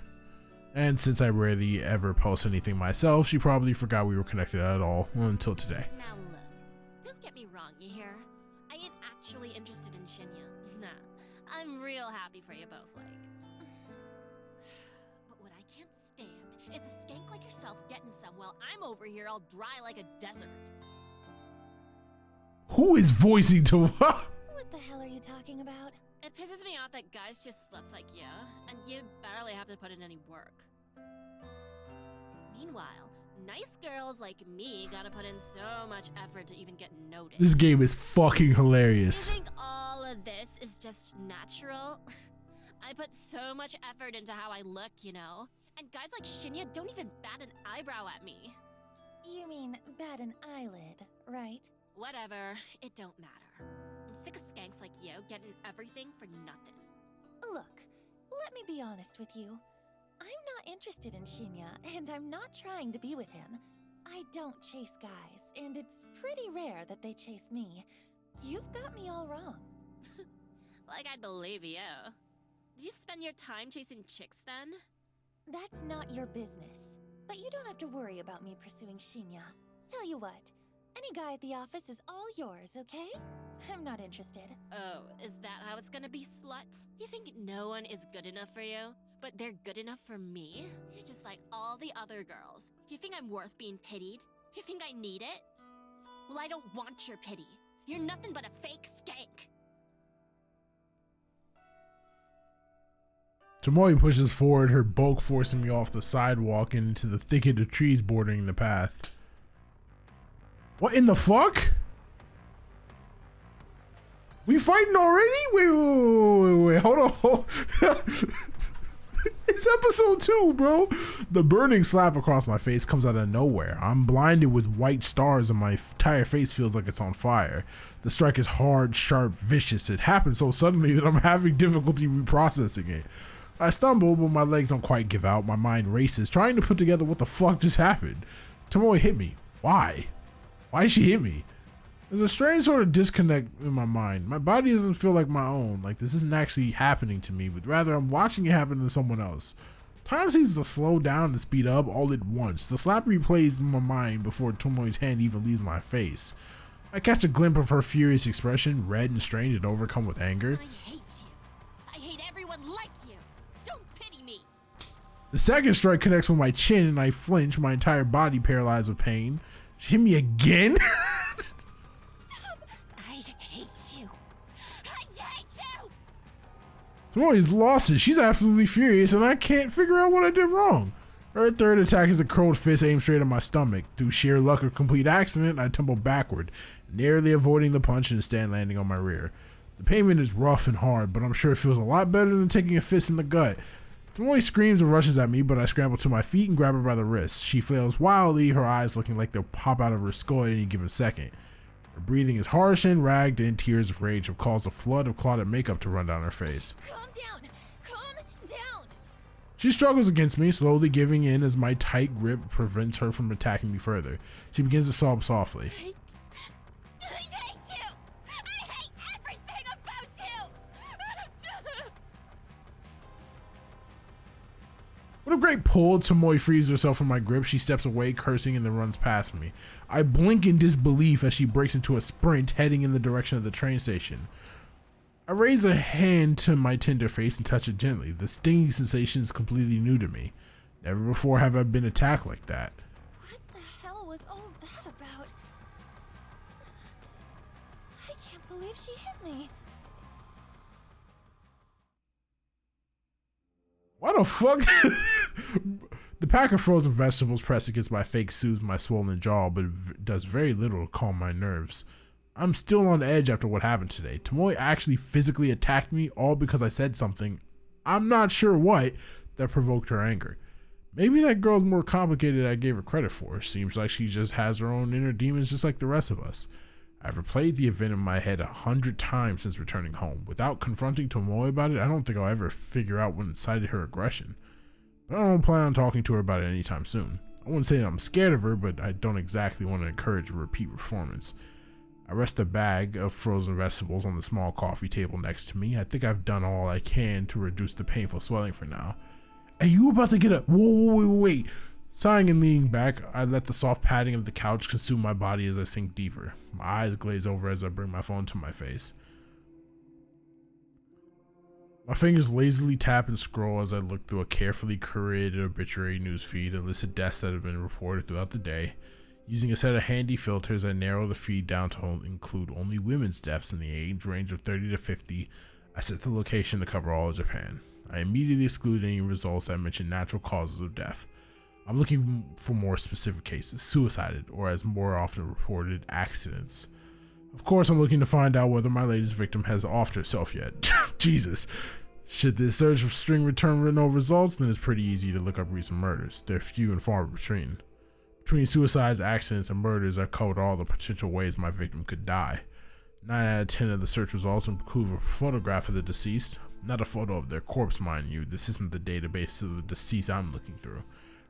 And since I rarely ever post anything myself, she probably forgot we were connected at all until today. Now look, don't get me wrong, you hear? I ain't actually interested in Shinya. Nah, I'm real happy for you both, like. But what I can't stand is a skank like yourself getting some while I'm over here all dry like a desert. Who is voicing to What the hell are you talking about? It pisses me off that guys just sluts like you, and you barely have to put in any work. Meanwhile, nice girls like me gotta put in so much effort to even get noticed. This game is fucking hilarious. You think all of this is just natural? I put so much effort into how I look, you know? And guys like Shinya don't even bat an eyebrow at me. You mean bat an eyelid, right? Whatever, it don't matter. I'm sick of skanks like you getting everything for nothing. Look, let me be honest with you. I'm not interested in Shinya, and I'm not trying to be with him. I don't chase guys, and it's pretty rare that they chase me. You've got me all wrong. Like I'd believe you. Do you spend your time chasing chicks then? That's not your business. But you don't have to worry about me pursuing Shinya. Tell you what, any guy at the office is all yours, okay? I'm not interested. Oh, is that how it's gonna be, slut? You think no one is good enough for you, but they're good enough for me? You're just like all the other girls. You think I'm worth being pitied? You think I need it? Well, I don't want your pity. You're nothing but a fake skank. Tomoe pushes forward, her bulk forcing me off the sidewalk and into the thicket of trees bordering the path. What in the fuck? We fighting already? Wait, hold on. It's episode 2, bro. The burning slap across my face comes out of nowhere. I'm blinded with white stars and my entire face feels like it's on fire. The strike is hard, sharp, vicious. It happens so suddenly that I'm having difficulty reprocessing it. I stumble, but my legs don't quite give out. My mind races, trying to put together what the fuck just happened. Tomoe hit me. Why? Why did she hit me? There's a strange sort of disconnect in my mind. My body doesn't feel like my own, like this isn't actually happening to me, but rather I'm watching it happen to someone else. Time seems to slow down and speed up all at once. The slap replays in my mind before Tomoe's hand even leaves my face. I catch a glimpse of her furious expression, red and strange and overcome with anger. I hate you. I hate everyone like you. Don't pity me. The second strike connects with my chin and I flinch, my entire body paralyzed with pain. She hit me again? I hate you. I hate you. Tomoe's lost it. She's absolutely furious and I can't figure out what I did wrong. Her third attack is a curled fist aimed straight at my stomach. Through sheer luck or complete accident, I tumble backward, narrowly avoiding the punch and instead landing on my rear. The pavement is rough and hard, but I'm sure it feels a lot better than taking a fist in the gut. Tomoe screams and rushes at me, but I scramble to my feet and grab her by the wrist. She flails wildly, her eyes looking like they'll pop out of her skull at any given second. Her breathing is harsh and ragged, and tears of rage have caused a flood of clotted makeup to run down her face. Calm down! Calm down! She struggles against me, slowly giving in as my tight grip prevents her from attacking me further. She begins to sob softly. I hate you. I hate everything about you. With a great pull, Tomoe frees herself from my grip. She steps away, cursing, and then runs past me. I blink in disbelief as she breaks into a sprint, heading in the direction of the train station. I raise a hand to my tender face and touch it gently. The stinging sensation is completely new to me. Never before have I been attacked like that. What the hell was all that about? I can't believe she hit me. Why the fuck? The pack of frozen vegetables pressed against my face soothes my swollen jaw, but it does very little to calm my nerves. I'm still on edge after what happened today. Tomoe actually physically attacked me, all because I said something I'm not sure what, that provoked her anger. Maybe that girl's more complicated than I gave her credit for. Seems like she just has her own inner demons just like the rest of us. I've replayed the event in my head 100 times since returning home. Without confronting Tomoe about it, I don't think I'll ever figure out what incited her aggression. But I don't plan on talking to her about it anytime soon. I wouldn't say that I'm scared of her, but I don't exactly want to encourage a repeat performance. I rest a bag of frozen vegetables on the small coffee table next to me. I think I've done all I can to reduce the painful swelling for now. Are you about to get up? Wait. Sighing and leaning back, I let the soft padding of the couch consume my body as I sink deeper. My eyes glaze over as I bring my phone to my face. My fingers lazily tap and scroll as I look through a carefully curated obituary newsfeed that lists deaths that have been reported throughout the day. Using a set of handy filters, I narrow the feed down to include only women's deaths in the age range of 30 to 50. I set the location to cover all of Japan. I immediately exclude any results that mention natural causes of death. I'm looking for more specific cases, suicide, or as more often reported, accidents. Of course, I'm looking to find out whether my latest victim has offed herself yet. Jesus. Should this search string return with no results, then it's pretty easy to look up recent murders. They're few and far between. Between suicides, accidents, and murders, I've covered all the potential ways my victim could die. 9 out of 10 of the search results include a photograph of the deceased. Not a photo of their corpse, mind you. This isn't the database of the deceased I'm looking through.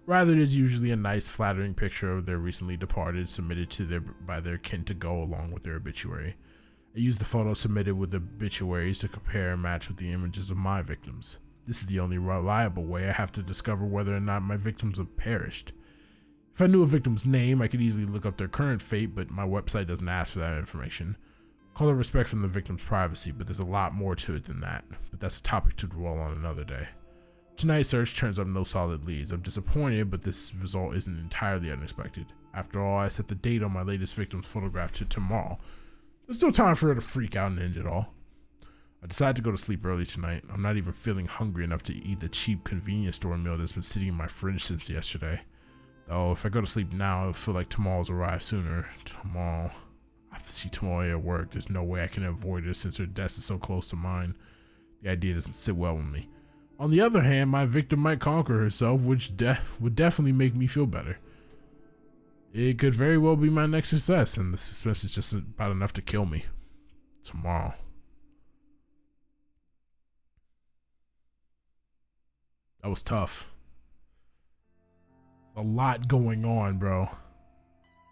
Rather, it is usually a nice, flattering picture of their recently departed, submitted to by their kin to go along with their obituary. I use the photo submitted with the obituaries to compare and match with the images of my victims. This is the only reliable way I have to discover whether or not my victims have perished. If I knew a victim's name, I could easily look up their current fate, but my website doesn't ask for that information. Call it respect from the victim's privacy, but there's a lot more to it than that. But that's a topic to dwell on another day. Tonight's search turns up no solid leads. I'm disappointed, but this result isn't entirely unexpected. After all, I set the date on my latest victim's photograph to tomorrow. There's no time for her to freak out and end it all. I decided to go to sleep early tonight. I'm not even feeling hungry enough to eat the cheap convenience store meal that's been sitting in my fridge since yesterday. Though, if I go to sleep now, it'll feel like tomorrow's arrive sooner. Tomorrow. I have to see Tomoe at work. There's no way I can avoid her since her desk is so close to mine. The idea doesn't sit well with me. On the other hand, my victim might conquer herself, which would definitely make me feel better. It could very well be my next success, and the suspense is just about enough to kill me. Tomorrow. That was tough. A lot going on, bro.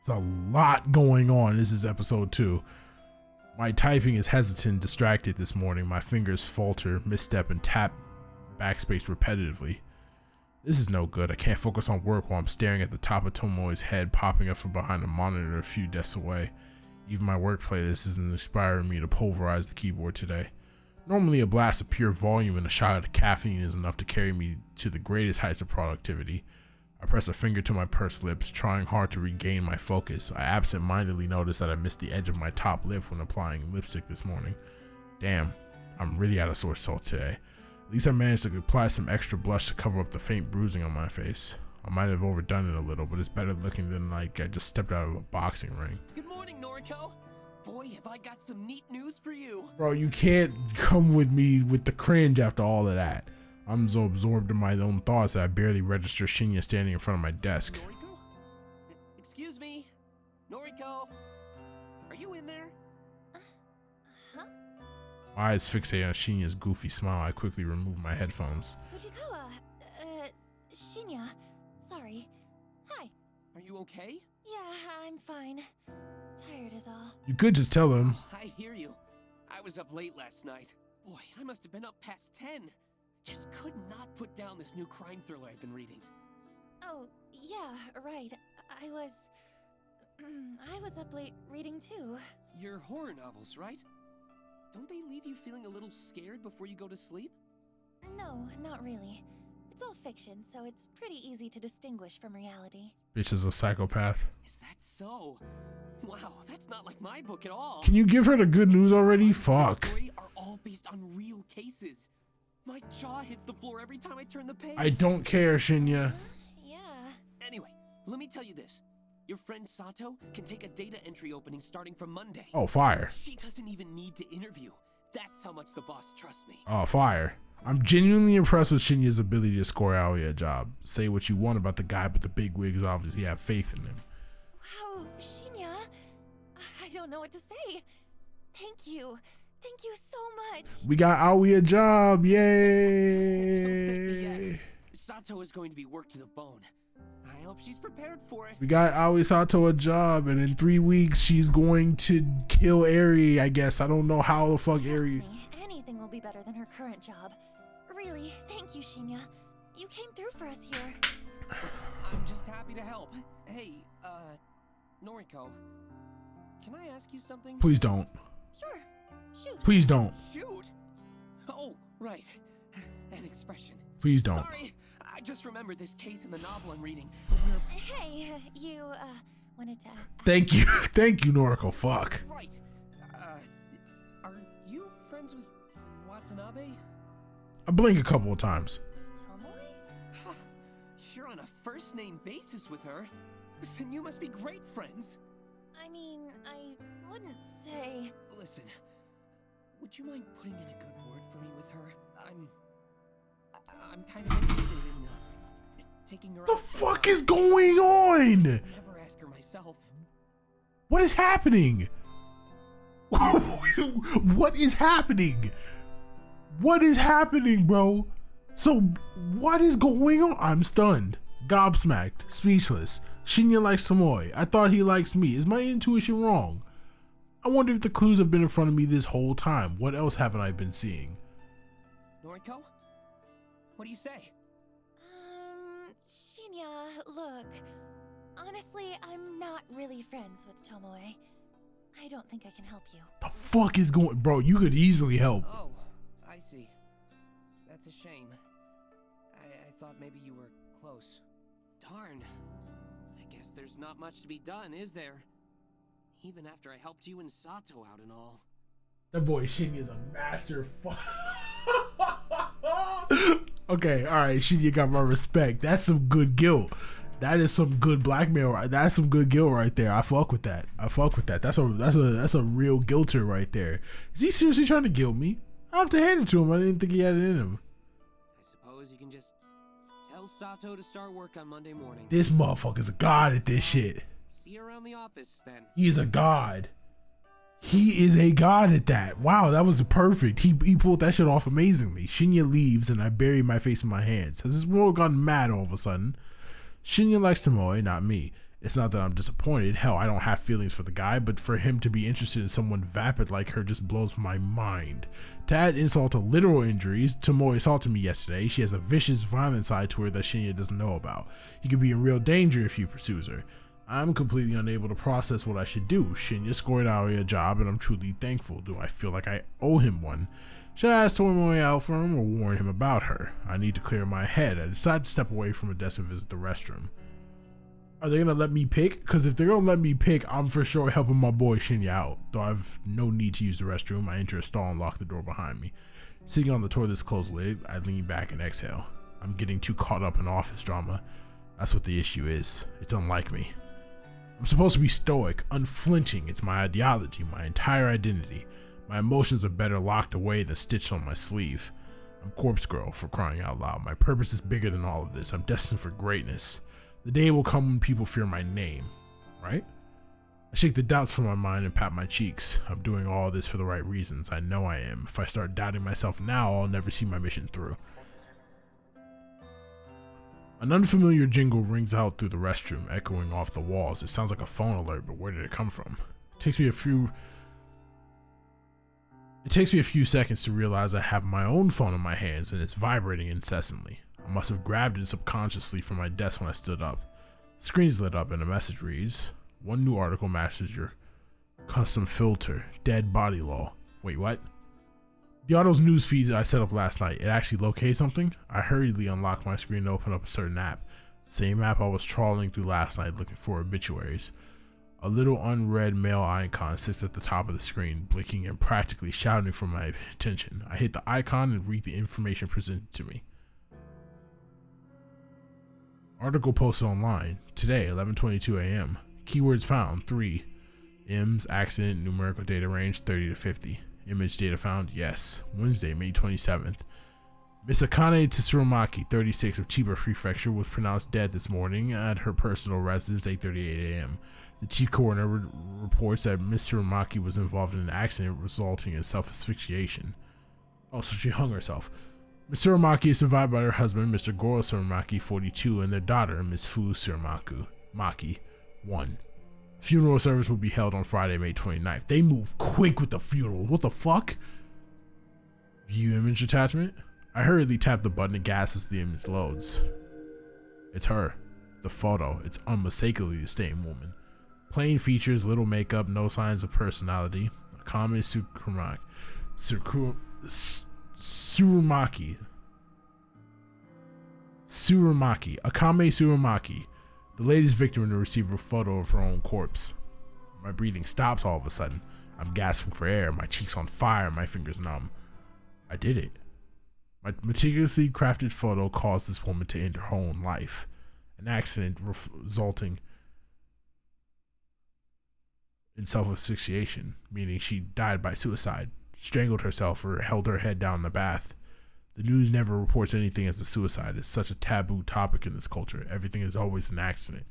There's a lot going on. This is episode 2. My typing is hesitant, distracted this morning. My fingers falter, misstep, and tap backspace repetitively. This is no good. I can't focus on work while I'm staring at the top of Tomoe's head popping up from behind a monitor a few desks away. Even my work playlist isn't inspiring me to pulverize the keyboard today. Normally a blast of pure volume and a shot of caffeine is enough to carry me to the greatest heights of productivity. I press a finger to my pursed lips, trying hard to regain my focus. I absent-mindedly notice that I missed the edge of my top lip when applying lipstick this morning. Damn, I'm really out of source salt today. At least I managed to apply some extra blush to cover up the faint bruising on my face. I might have overdone it a little, but it's better looking than like I just stepped out of a boxing ring. Good morning, Noriko. Boy, have I got some neat news for you. Bro, you can't come with me with the cringe after all of that. I'm so absorbed in my own thoughts that I barely register Shinya standing in front of my desk. Noriko? Excuse me? Noriko? Are you in there? Huh? My eyes fixated on Shinya's goofy smile. I quickly removed my headphones. Fujikawa, Shinya, sorry. Hi. Are you okay? Yeah, I'm fine. Tired is all. You could just tell him. I hear you. I was up late last night. Boy, I must have been up past 10. Just could not put down this new crime thriller I've been reading. Oh, yeah, right. I was up late reading too. Your horror novels, right? Don't they leave you feeling a little scared before you go to sleep? No, not really. It's all fiction, so it's pretty easy to distinguish from reality. Bitch is a psychopath. Is that so? Wow, that's not like my book at all. Can you give her the good news already? The Fuck. story are all based on real cases. My jaw hits the floor every time I turn the page. I don't care, Shinya. Yeah. Anyway, let me tell you this. Your friend Sato can take a data entry opening starting from Monday. Oh, fire. She doesn't even need to interview. That's how much the boss trusts me. Oh, fire. I'm genuinely impressed with Shinya's ability to score Aoi a job. Say what you want about the guy, but the big wigs obviously have faith in him. Wow, Shinya. I don't know what to say. Thank you. Thank you so much. We got Aoi a job. Don't Yay. yet. Sato is going to be worked to the bone. I hope she's prepared for it. We got Aoi Sato a job, and in 3 weeks, she's going to kill Eri, I guess. I don't know how the fuck Trust Eri... me, anything will be better than her current job. Really, thank you, Shinya. You came through for us here. I'm just happy to help. Hey, Noriko, can I ask you something? Please don't. Sure, shoot. Please don't. Shoot! Oh, right. An expression. Please don't. Sorry, I just remembered this case in the novel I'm reading. Hey, you, wanted to... Thank you. Thank you, Noriko. Fuck. Right. Are you friends with Watanabe? I blink a couple of times. Tomoe? You're on a first-name basis with her. Then you must be great friends. I mean, I wouldn't say... Listen, would you mind putting in a good word for me with her? I'm kind of interested in taking her The out fuck sometime. is going on? Never ask her myself. What is happening? What is happening? What is happening, bro? So, what is going on? I'm stunned, gobsmacked, speechless. Shinya likes Tomoe. I thought he likes me. Is my intuition wrong? I wonder if the clues have been in front of me this whole time. What else haven't I been seeing? Noriko? What do you say? Shinya, look. Honestly, I'm not really friends with Tomoe. I don't think I can help you. The fuck is going... Bro, you could easily help. Oh, I see. That's a shame. I thought maybe you were close. Darn. I guess there's not much to be done, is there? Even after I helped you and Sato out and all. That boy Shinya is a master Okay, alright, Shinya got my respect. That's some good guilt. That is some good blackmail. That's some good guilt right there. I fuck with that. I fuck with that. That's a real guilter right there. Is he seriously trying to guilt me? I have to hand it to him. I didn't think he had it in him. I suppose you can just tell Sato to start work on Monday morning. This motherfucker's a god at this shit. See you around the office then. He is a god. He is a god at that. Wow, that was perfect. He pulled that shit off amazingly. Shinya leaves and I bury my face in my hands. Has this world gone mad all of a sudden? Shinya likes Tomoe, not me. It's not that I'm disappointed. Hell, I don't have feelings for the guy, but for him to be interested in someone vapid like her just blows my mind. To add insult to literal injuries, Tomoe assaulted me yesterday. She has a vicious, violent side to her that Shinya doesn't know about. He could be in real danger if he pursues her. I'm completely unable to process what I should do. Shinya scored Aoi a job and I'm truly thankful. Do I feel like I owe him one? Should I ask Tomoe out for him or warn him about her? I need to clear my head. I decide to step away from the desk and visit the restroom. Are they gonna let me pick? Because if they're gonna let me pick, I'm for sure helping my boy Shinya out. Though I've no need to use the restroom, I enter a stall and lock the door behind me. Sitting on the toilet's closed lid, I lean back and exhale. I'm getting too caught up in office drama. That's what the issue is. It's unlike me. I'm supposed to be stoic, unflinching. It's my ideology, my entire identity. My emotions are better locked away than stitched on my sleeve. I'm Corpse Girl, for crying out loud. My purpose is bigger than all of this. I'm destined for greatness. The day will come when people fear my name, right? I shake the doubts from my mind and pat my cheeks. I'm doing all this for the right reasons. I know I am. If I start doubting myself now, I'll never see my mission through. An unfamiliar jingle rings out through the restroom, echoing off the walls. It sounds like a phone alert, but where did it come from? It takes me a few seconds to realize I have my own phone in my hands and it's vibrating incessantly. I must have grabbed it subconsciously from my desk when I stood up. The screen's lit up and a message reads, "One new article matches your custom filter, dead body law." Wait, what? The auto's news feed that I set up last night, it actually located something? I hurriedly unlocked my screen to open up a certain app. Same app I was trawling through last night looking for obituaries. A little unread mail icon sits at the top of the screen, blinking and practically shouting for my attention. I hit the icon and read the information presented to me. Article posted online. Today, 11:22 a.m. Keywords found, 3. M's, accident, numerical data range, 30 to 50. Image data found, yes. Wednesday, May 27th. Miss Akane Tsurumaki, 36, of Chiba Prefecture, was pronounced dead this morning at her personal residence, 8:38 a.m. The chief coroner reports that Miss Tsurumaki was involved in an accident resulting in self-asphyxiation. Oh, so she hung herself. Miss Tsurumaki is survived by her husband, Mr. Goro Tsurumaki, 42, and their daughter, Miss Fu Tsurumaki, 1. Funeral service will be held on Friday, May 29th. They move quick with the funeral. What the fuck? View image attachment? I hurriedly tap the button and gasp as the image loads. It's her. The photo. It's unmistakably the same woman. Plain features, little makeup, no signs of personality. Akame Tsurumaki. Akame Tsurumaki. The latest victim to receive a photo of her own corpse. My breathing stops all of a sudden. I'm gasping for air, my cheeks on fire, my fingers numb. I did it. My meticulously crafted photo caused this woman to end her own life. An accident resulting in self-asphyxiation, meaning she died by suicide, strangled herself, or held her head down in the bath. The news never reports anything as a suicide. It's such a taboo topic in this culture. Everything is always an accident.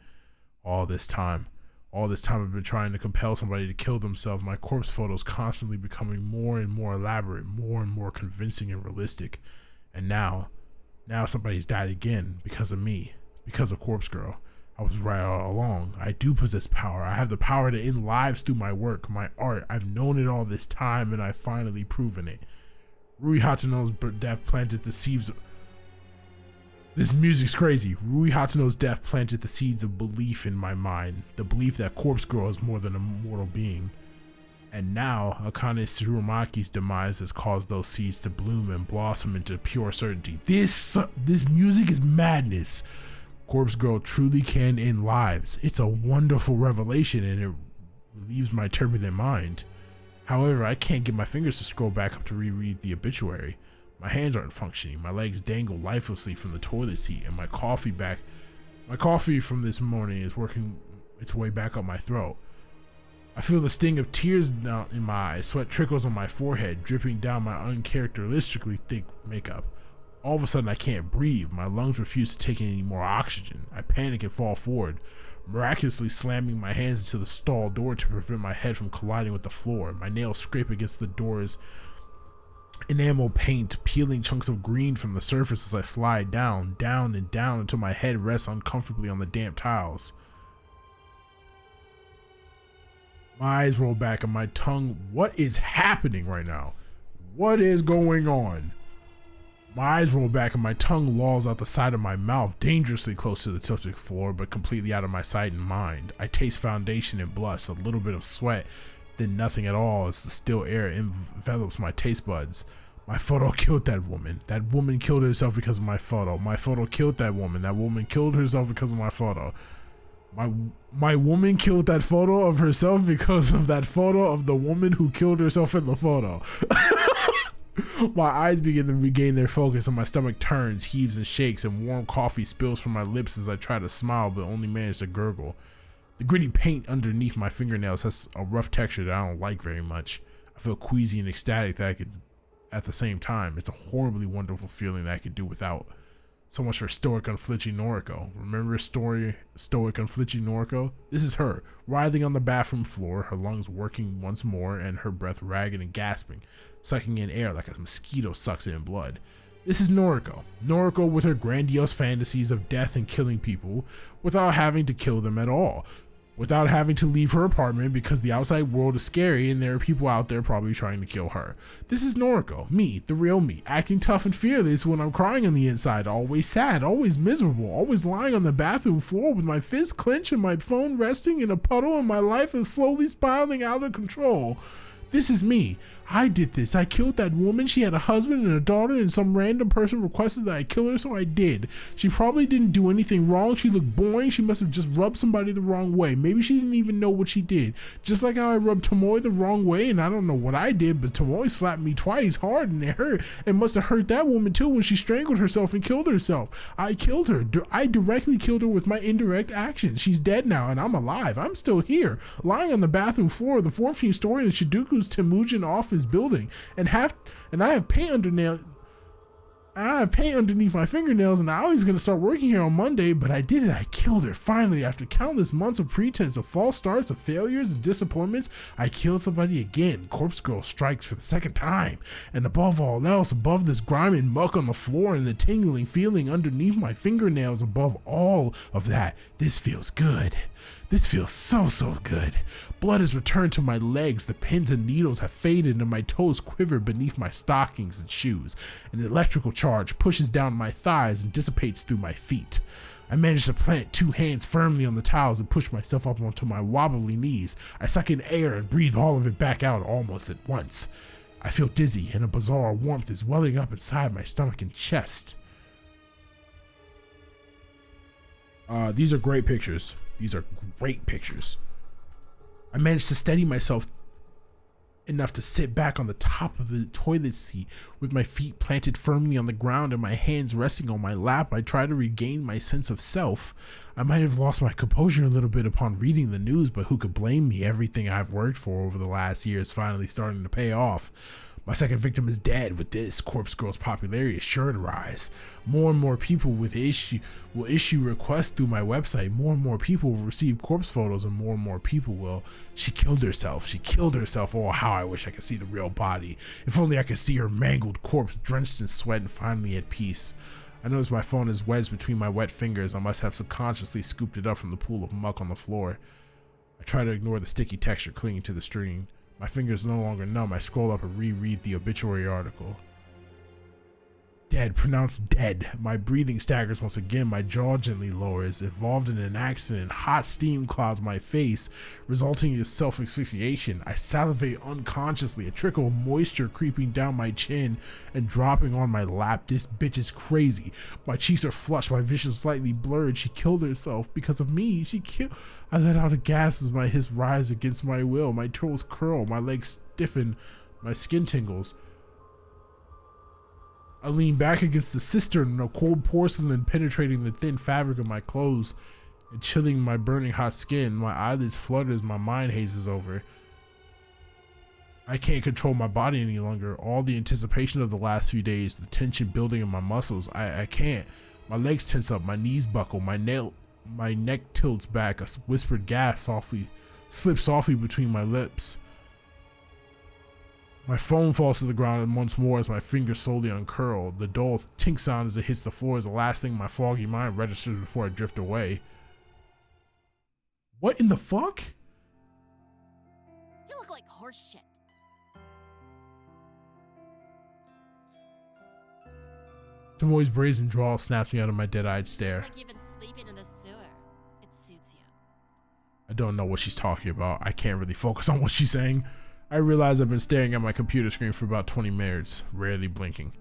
All this time I've been trying to compel somebody to kill themselves. My corpse photos constantly becoming more and more elaborate, more and more convincing and realistic. And now somebody's died again because of me, because of Corpse Girl. I was right all along. I do possess power. I have the power to end lives through my work, my art. I've known it all this time, and I've finally proven it. Rui Hachino's death planted the seeds. This music's crazy. Rui Hachino's death planted the seeds of belief in my mind. The belief that Corpse Girl is more than a mortal being. And now, Akane Tsurumaki's demise has caused those seeds to bloom and blossom into pure certainty. This music is madness. Corpse Girl truly can end lives. It's a wonderful revelation, and it relieves my turbulent mind. However, I can't get my fingers to scroll back up to reread the obituary. My hands aren't functioning. My legs dangle lifelessly from the toilet seat, and my coffee from this morning is working its way back up my throat. I feel the sting of tears down in my eyes. Sweat trickles on my forehead, dripping down my uncharacteristically thick makeup. All of a sudden, I can't breathe. My lungs refuse to take in any more oxygen. I panic and fall forward, miraculously slamming my hands into the stall door to prevent my head from colliding with the floor. My nails scrape against the door's enamel paint, peeling chunks of green from the surface as I slide down and down until my head rests uncomfortably on the damp tiles. My eyes roll back and my tongue. What is happening right now? What is going on? My eyes roll back and my tongue lolls out the side of my mouth, dangerously close to the tilted floor, but completely out of my sight and mind. I taste foundation and blush, a little bit of sweat, then nothing at all as the still air envelops my taste buds. My photo killed that woman. That woman killed herself because of my photo. My photo killed that woman. That woman killed herself because of my photo. My woman killed that photo of herself because of that photo of the woman who killed herself in the photo. My eyes begin to regain their focus and my stomach turns, heaves and shakes, and warm coffee spills from my lips as I try to smile but only manage to gurgle. The gritty paint underneath my fingernails has a rough texture that I don't like very much. I feel queasy and ecstatic that I could at the same time. It's a horribly wonderful feeling that I could do without. So much for stoic, unflinching Noriko. Remember stoic, unflinching Noriko? This is her, writhing on the bathroom floor, her lungs working once more, and her breath ragged and gasping, sucking in air like a mosquito sucks in blood. This is Noriko. Noriko with her grandiose fantasies of death and killing people without having to kill them at all. Without having to leave her apartment because the outside world is scary and there are people out there probably trying to kill her. This is Noriko, me, the real me, acting tough and fearless when I'm crying on the inside, always sad, always miserable, always lying on the bathroom floor with my fist clenched and my phone resting in a puddle and my life is slowly spiraling out of control. This is me. I did this. I killed that woman. She had a husband and a daughter, and some random person requested that I kill her, so I did. She probably didn't do anything wrong. She looked boring. She must have just rubbed somebody the wrong way. Maybe she didn't even know what she did. Just like how I rubbed Tomoe the wrong way, and I don't know what I did, but Tomoe slapped me twice hard, and it hurt. It must have hurt that woman too when she strangled herself and killed herself. I killed her. I directly killed her with my indirect action. She's dead now, and I'm alive. I'm still here, lying on the bathroom floor of the 14th story in Shidoku's Temujin office building, and I have paint I have paint underneath my fingernails and I was going to start working here on Monday, but I did it. I killed her. Finally, after countless months of pretense, of false starts, of failures and disappointments, I killed somebody again. Corpse Girl strikes for the second time. And above all else, above this grime and muck on the floor and the tingling feeling underneath my fingernails, above all of that, this feels good. This feels so good. Blood has returned to my legs, the pins and needles have faded and my toes quiver beneath my stockings and shoes. An electrical charge pushes down my thighs and dissipates through my feet. I manage to plant 2 hands firmly on the tiles and push myself up onto my wobbly knees. I suck in air and breathe all of it back out almost at once. I feel dizzy and a bizarre warmth is welling up inside my stomach and chest. These are great pictures. These are great pictures. I managed to steady myself enough to sit back on the top of the toilet seat with my feet planted firmly on the ground and my hands resting on my lap. I try to regain my sense of self. I might have lost my composure a little bit upon reading the news, but who could blame me? Everything I've worked for over the last year is finally starting to pay off. My second victim is dead. With this, Corpse Girl's popularity is sure to rise. More and more people will issue requests through my website. More and more people will receive corpse photos, and more people will. She killed herself. She killed herself. Oh, how I wish I could see the real body. If only I could see her mangled corpse, drenched in sweat and finally at peace. I notice my phone is wedged between my wet fingers. I must have subconsciously scooped it up from the pool of muck on the floor. I try to ignore the sticky texture clinging to the screen. My fingers no longer numb. I scroll up and reread the obituary article. Dead, pronounced dead. My breathing staggers once again. My jaw gently lowers. Involved in an accident. Hot steam clouds my face, resulting in self-asphyxiation. I salivate unconsciously, a trickle of moisture creeping down my chin and dropping on my lap. This bitch is crazy. My cheeks are flushed, my vision slightly blurred. She killed herself because of me. I let out a gasp as my hips rise against my will. My toes curl, my legs stiffen, my skin tingles. I lean back against the cistern, a cold porcelain penetrating the thin fabric of my clothes and chilling my burning hot skin. My eyelids flutter as my mind hazes over. I can't control my body any longer. All the anticipation of the last few days, the tension building in my muscles. I can't. My legs tense up, my knees buckle, my neck tilts back. A whispered gasp slips softly between my lips. My phone falls to the ground and once more as my fingers slowly uncurl. The dull tink sound as it hits the floor is the last thing my foggy mind registers before I drift away. What in the fuck? You look like horse shit. Tomoe's brazen drawl snaps me out of my dead-eyed stare. Like you've been sleeping in the sewer. It suits you. I don't know what she's talking about. I can't really focus on what she's saying. I realize I've been staring at my computer screen for about 20 minutes, rarely blinking.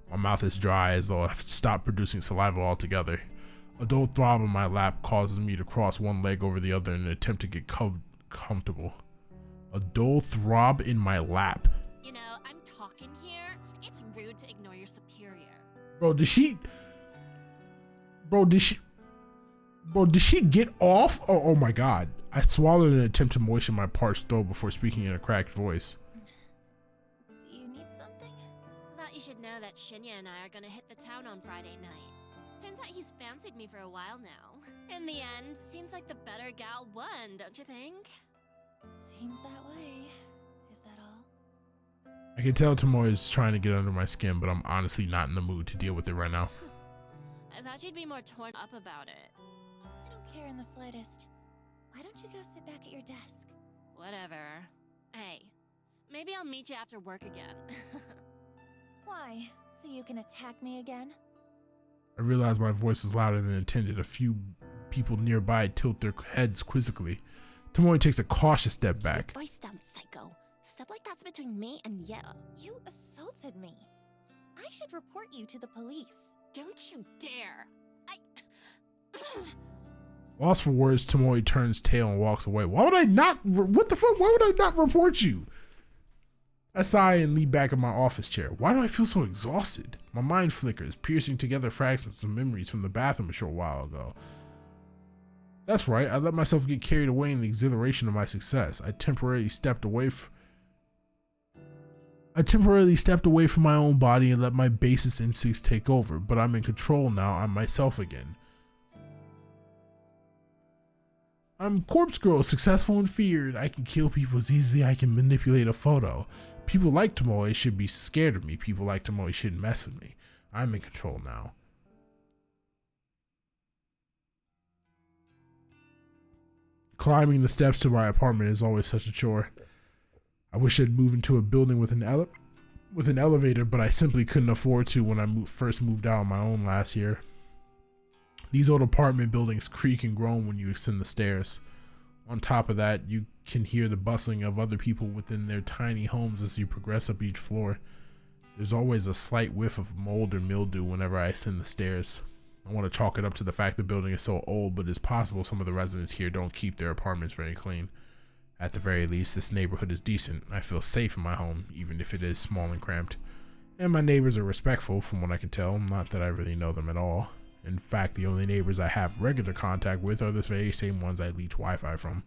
My mouth is dry as though I've stopped producing saliva altogether. A dull throb in my lap causes me to cross one leg over the other in an attempt to get comfortable. A dull throb in my lap. You know, I'm talking here. It's rude to ignore your superior. Bro, did she get off? Oh my god. I swallowed in an attempt to moisten my parched throat before speaking in a cracked voice. Do you need something? Thought you should know that Shinya and I are gonna hit the town on Friday night. Turns out he's fancied me for a while now. In the end, seems like the better gal won, don't you think? Seems that way. Is that all? I can tell Tomoe is trying to get under my skin, but I'm honestly not in the mood to deal with it right now. I thought you'd be more torn up about it. I don't care in the slightest. Why don't you go sit back at your desk? Whatever. Hey, maybe I'll meet you after work again. Why? So you can attack me again? I realized my voice was louder than intended. A few people nearby tilt their heads quizzically. Tomoe takes a cautious step back. Your voice down, psycho. Stuff like that's between me and you. You assaulted me. I should report you to the police. Don't you dare. Lost for words, Tomoe turns tail and walks away. Why would I not? What the fuck? Why would I not report you? I sigh and lean back in my office chair. Why do I feel so exhausted? My mind flickers, piercing together fragments of memories from the bathroom a short while ago. That's right, I let myself get carried away in the exhilaration of my success. I temporarily stepped away I temporarily stepped away from my own body and let my basest instincts take over, but I'm in control now. I'm myself again. I'm Corpse Girl, successful and feared. I can kill people as easily as I can manipulate a photo. People like Tomoe should be scared of me. People like Tomoe shouldn't mess with me. I'm in control now. Climbing the steps to my apartment is always such a chore. I wish I'd move into a building with an elevator, but I simply couldn't afford to when I first moved out on my own last year. These old apartment buildings creak and groan when you ascend the stairs. On top of that, you can hear the bustling of other people within their tiny homes as you progress up each floor. There's always a slight whiff of mold or mildew whenever I ascend the stairs. I want to chalk it up to the fact the building is so old, but it's possible some of the residents here don't keep their apartments very clean. At the very least, this neighborhood is decent. I feel safe in my home, even if it is small and cramped. And my neighbors are respectful, from what I can tell, not that I really know them at all. In fact, the only neighbors I have regular contact with are the very same ones I leech Wi-Fi from.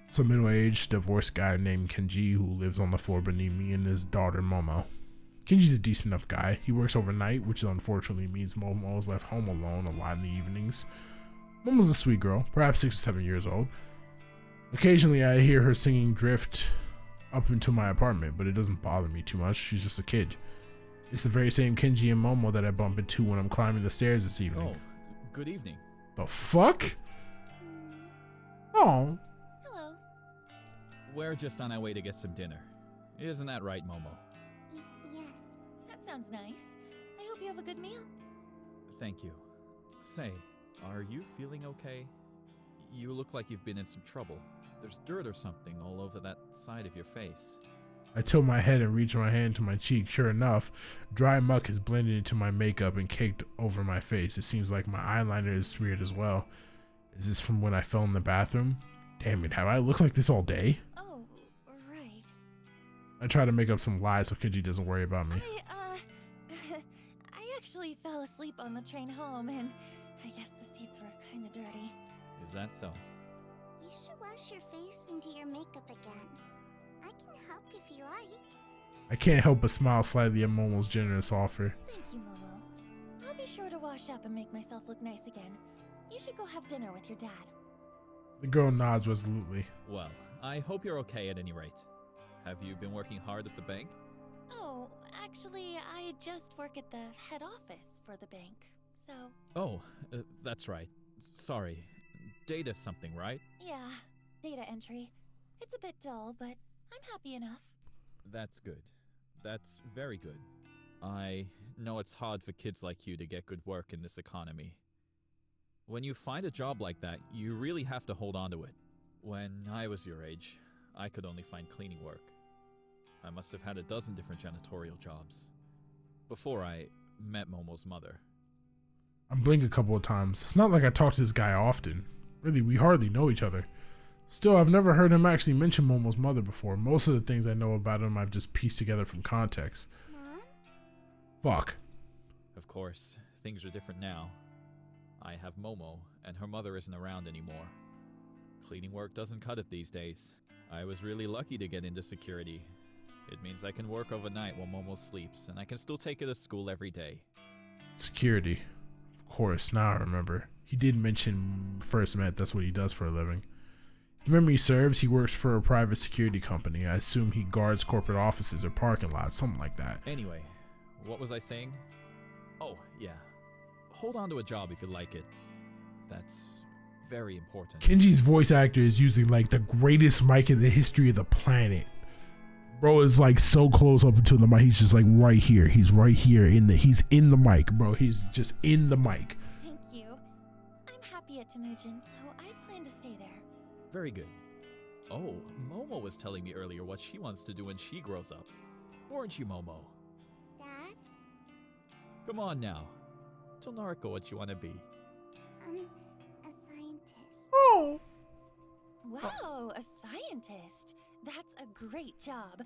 Some middle-aged, divorced guy named Kenji who lives on the floor beneath me and his daughter Momo. Kenji's a decent enough guy. He works overnight, which unfortunately means Momo's left home alone a lot in the evenings. Momo's a sweet girl, perhaps 6 or 7 years old. Occasionally I hear her singing drift up into my apartment, but it doesn't bother me too much. She's just a kid. It's the very same Kenji and Momo that I bump into when I'm climbing the stairs this evening. Oh, good evening. The fuck? Oh. Hello. We're just on our way to get some dinner. Isn't that right, Momo? Yes. That sounds nice. I hope you have a good meal. Thank you. Say, are you feeling okay? You look like you've been in some trouble. There's dirt or something all over that side of your face. I tilt my head and reach my hand to my cheek. Sure enough, dry muck has blended into my makeup and caked over my face. It seems like my eyeliner is smeared as well. Is this from when I fell in the bathroom? Damn it, have I looked like this all day? Oh, right. I try to make up some lies so Kenji doesn't worry about me. I actually fell asleep on the train home, and I guess the seats were kind of dirty. Is that so? You should wash your face and do your makeup again. I can help if you like. I can't help but smile slightly at Momo's generous offer. Thank you, Momo. I'll be sure to wash up and make myself look nice again. You should go have dinner with your dad. The girl nods resolutely. Well, I hope you're okay at any rate. Have you been working hard at the bank? Oh, actually, I just work at the head office for the bank, so... Oh, that's right. Sorry. Data something, right? Yeah, data entry. It's a bit dull, but I'm happy enough. That's good. That's very good. I know it's hard for kids like you to get good work in this economy. When you find a job like that, you really have to hold on to it. When I was your age, I could only find cleaning work. I must have had a dozen different janitorial jobs before I met Momo's mother. I blink a couple of times. It's not like I talk to this guy often. Really, we hardly know each other. Still, I've never heard him actually mention Momo's mother before. Most of the things I know about him I've just pieced together from context. Mom? Fuck. Of course, things are different now. I have Momo, and her mother isn't around anymore. Cleaning work doesn't cut it these days. I was really lucky to get into security. It means I can work overnight while Momo sleeps, and I can still take her to school every day. Security. Of course, now I remember. He did mention when we first met that's what he does for a living. If memory serves, he works for a private security company. I assume he guards corporate offices or parking lots, something like that. Anyway, what was I saying? Oh, yeah. Hold on to a job if you like it. That's very important. Kenji's voice actor is using like the greatest mic in the history of the planet. Bro is like so close up until the mic. He's just like right here. He's right here he's in the mic, bro. He's just in the mic. Thank you. I'm happy at Temujin, so I plan to stay there. Very good. Oh, Momo was telling me earlier what she wants to do when she grows up. Weren't you, Momo? Dad? Come on now. Tell Nariko what you want to be. A scientist. Oh. Wow, a scientist. That's a great job.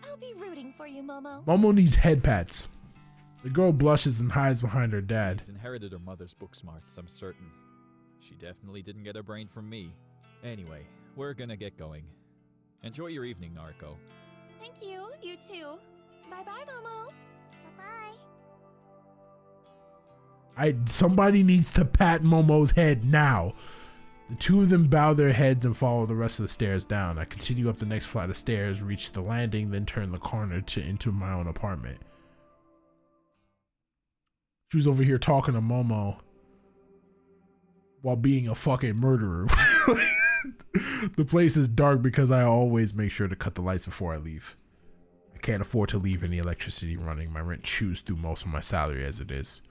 I'll be rooting for you, Momo. Momo needs head pats. The girl blushes and hides behind her dad. She's inherited her mother's book smarts, I'm certain. She definitely didn't get her brain from me. Anyway, we're gonna get going. Enjoy your evening, Nariko. Thank you. You too. Bye-bye, Momo. Bye-bye. Somebody needs to pat Momo's head now. The two of them bow their heads and follow the rest of the stairs down. I continue up the next flight of stairs, reach the landing, then turn the corner into my own apartment. She was over here talking to Momo while being a fucking murderer. The place is dark because I always make sure to cut the lights before I leave. I can't afford to leave any electricity running. My rent chews through most of my salary as it is.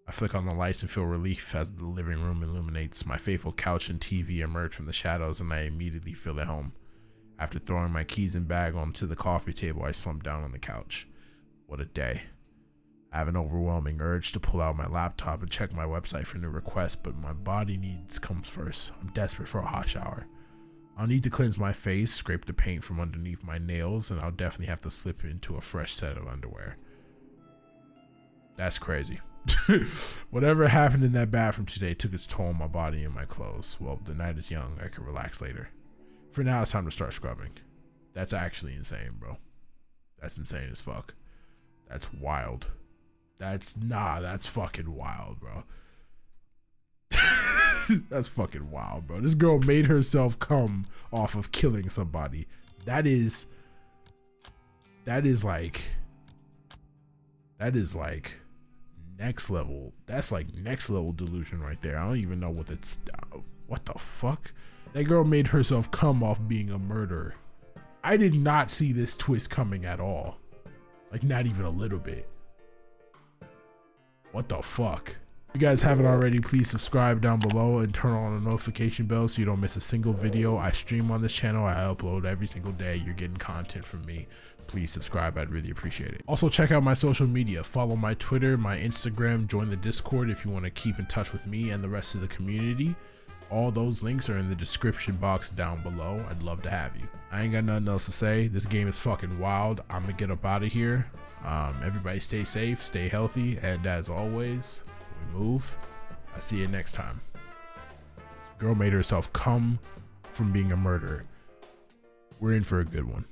I flick on the lights and feel relief as the living room illuminates. My faithful couch and TV emerge from the shadows and I immediately feel at home. After throwing my keys and bag onto the coffee table, I slump down on the couch. What a day. I have an overwhelming urge to pull out my laptop and check my website for new requests, but my body needs comes first. I'm desperate for a hot shower. I'll need to cleanse my face, scrape the paint from underneath my nails, and I'll definitely have to slip into a fresh set of underwear. That's crazy. Whatever happened in that bathroom today took its toll on my body and my clothes. Well, the night is young. I can relax later. For now, it's time to start scrubbing. That's actually insane, bro. That's insane as fuck. That's wild. That's fucking wild, bro. That's fucking wild, bro. This girl made herself come off of killing somebody. That is like next level. That's like next level delusion right there. I don't even know what the fuck. That girl made herself come off being a murderer. I did not see this twist coming at all. Like, not even a little bit. What the fuck? If you guys haven't already, please subscribe down below and turn on the notification bell so you don't miss a single video. I stream on this channel. I upload every single day. You're getting content from me. Please subscribe. I'd really appreciate it. Also, check out my social media. Follow my Twitter, my Instagram, join the Discord if you want to keep in touch with me and the rest of the community. All those links are in the description box down below. I'd love to have you. I ain't got nothing else to say. This game is fucking wild. I'm gonna get up out of here. Everybody stay safe, stay healthy, and as always, we move. I'll see you next time. Girl made herself come from being a murderer. We're in for a good one.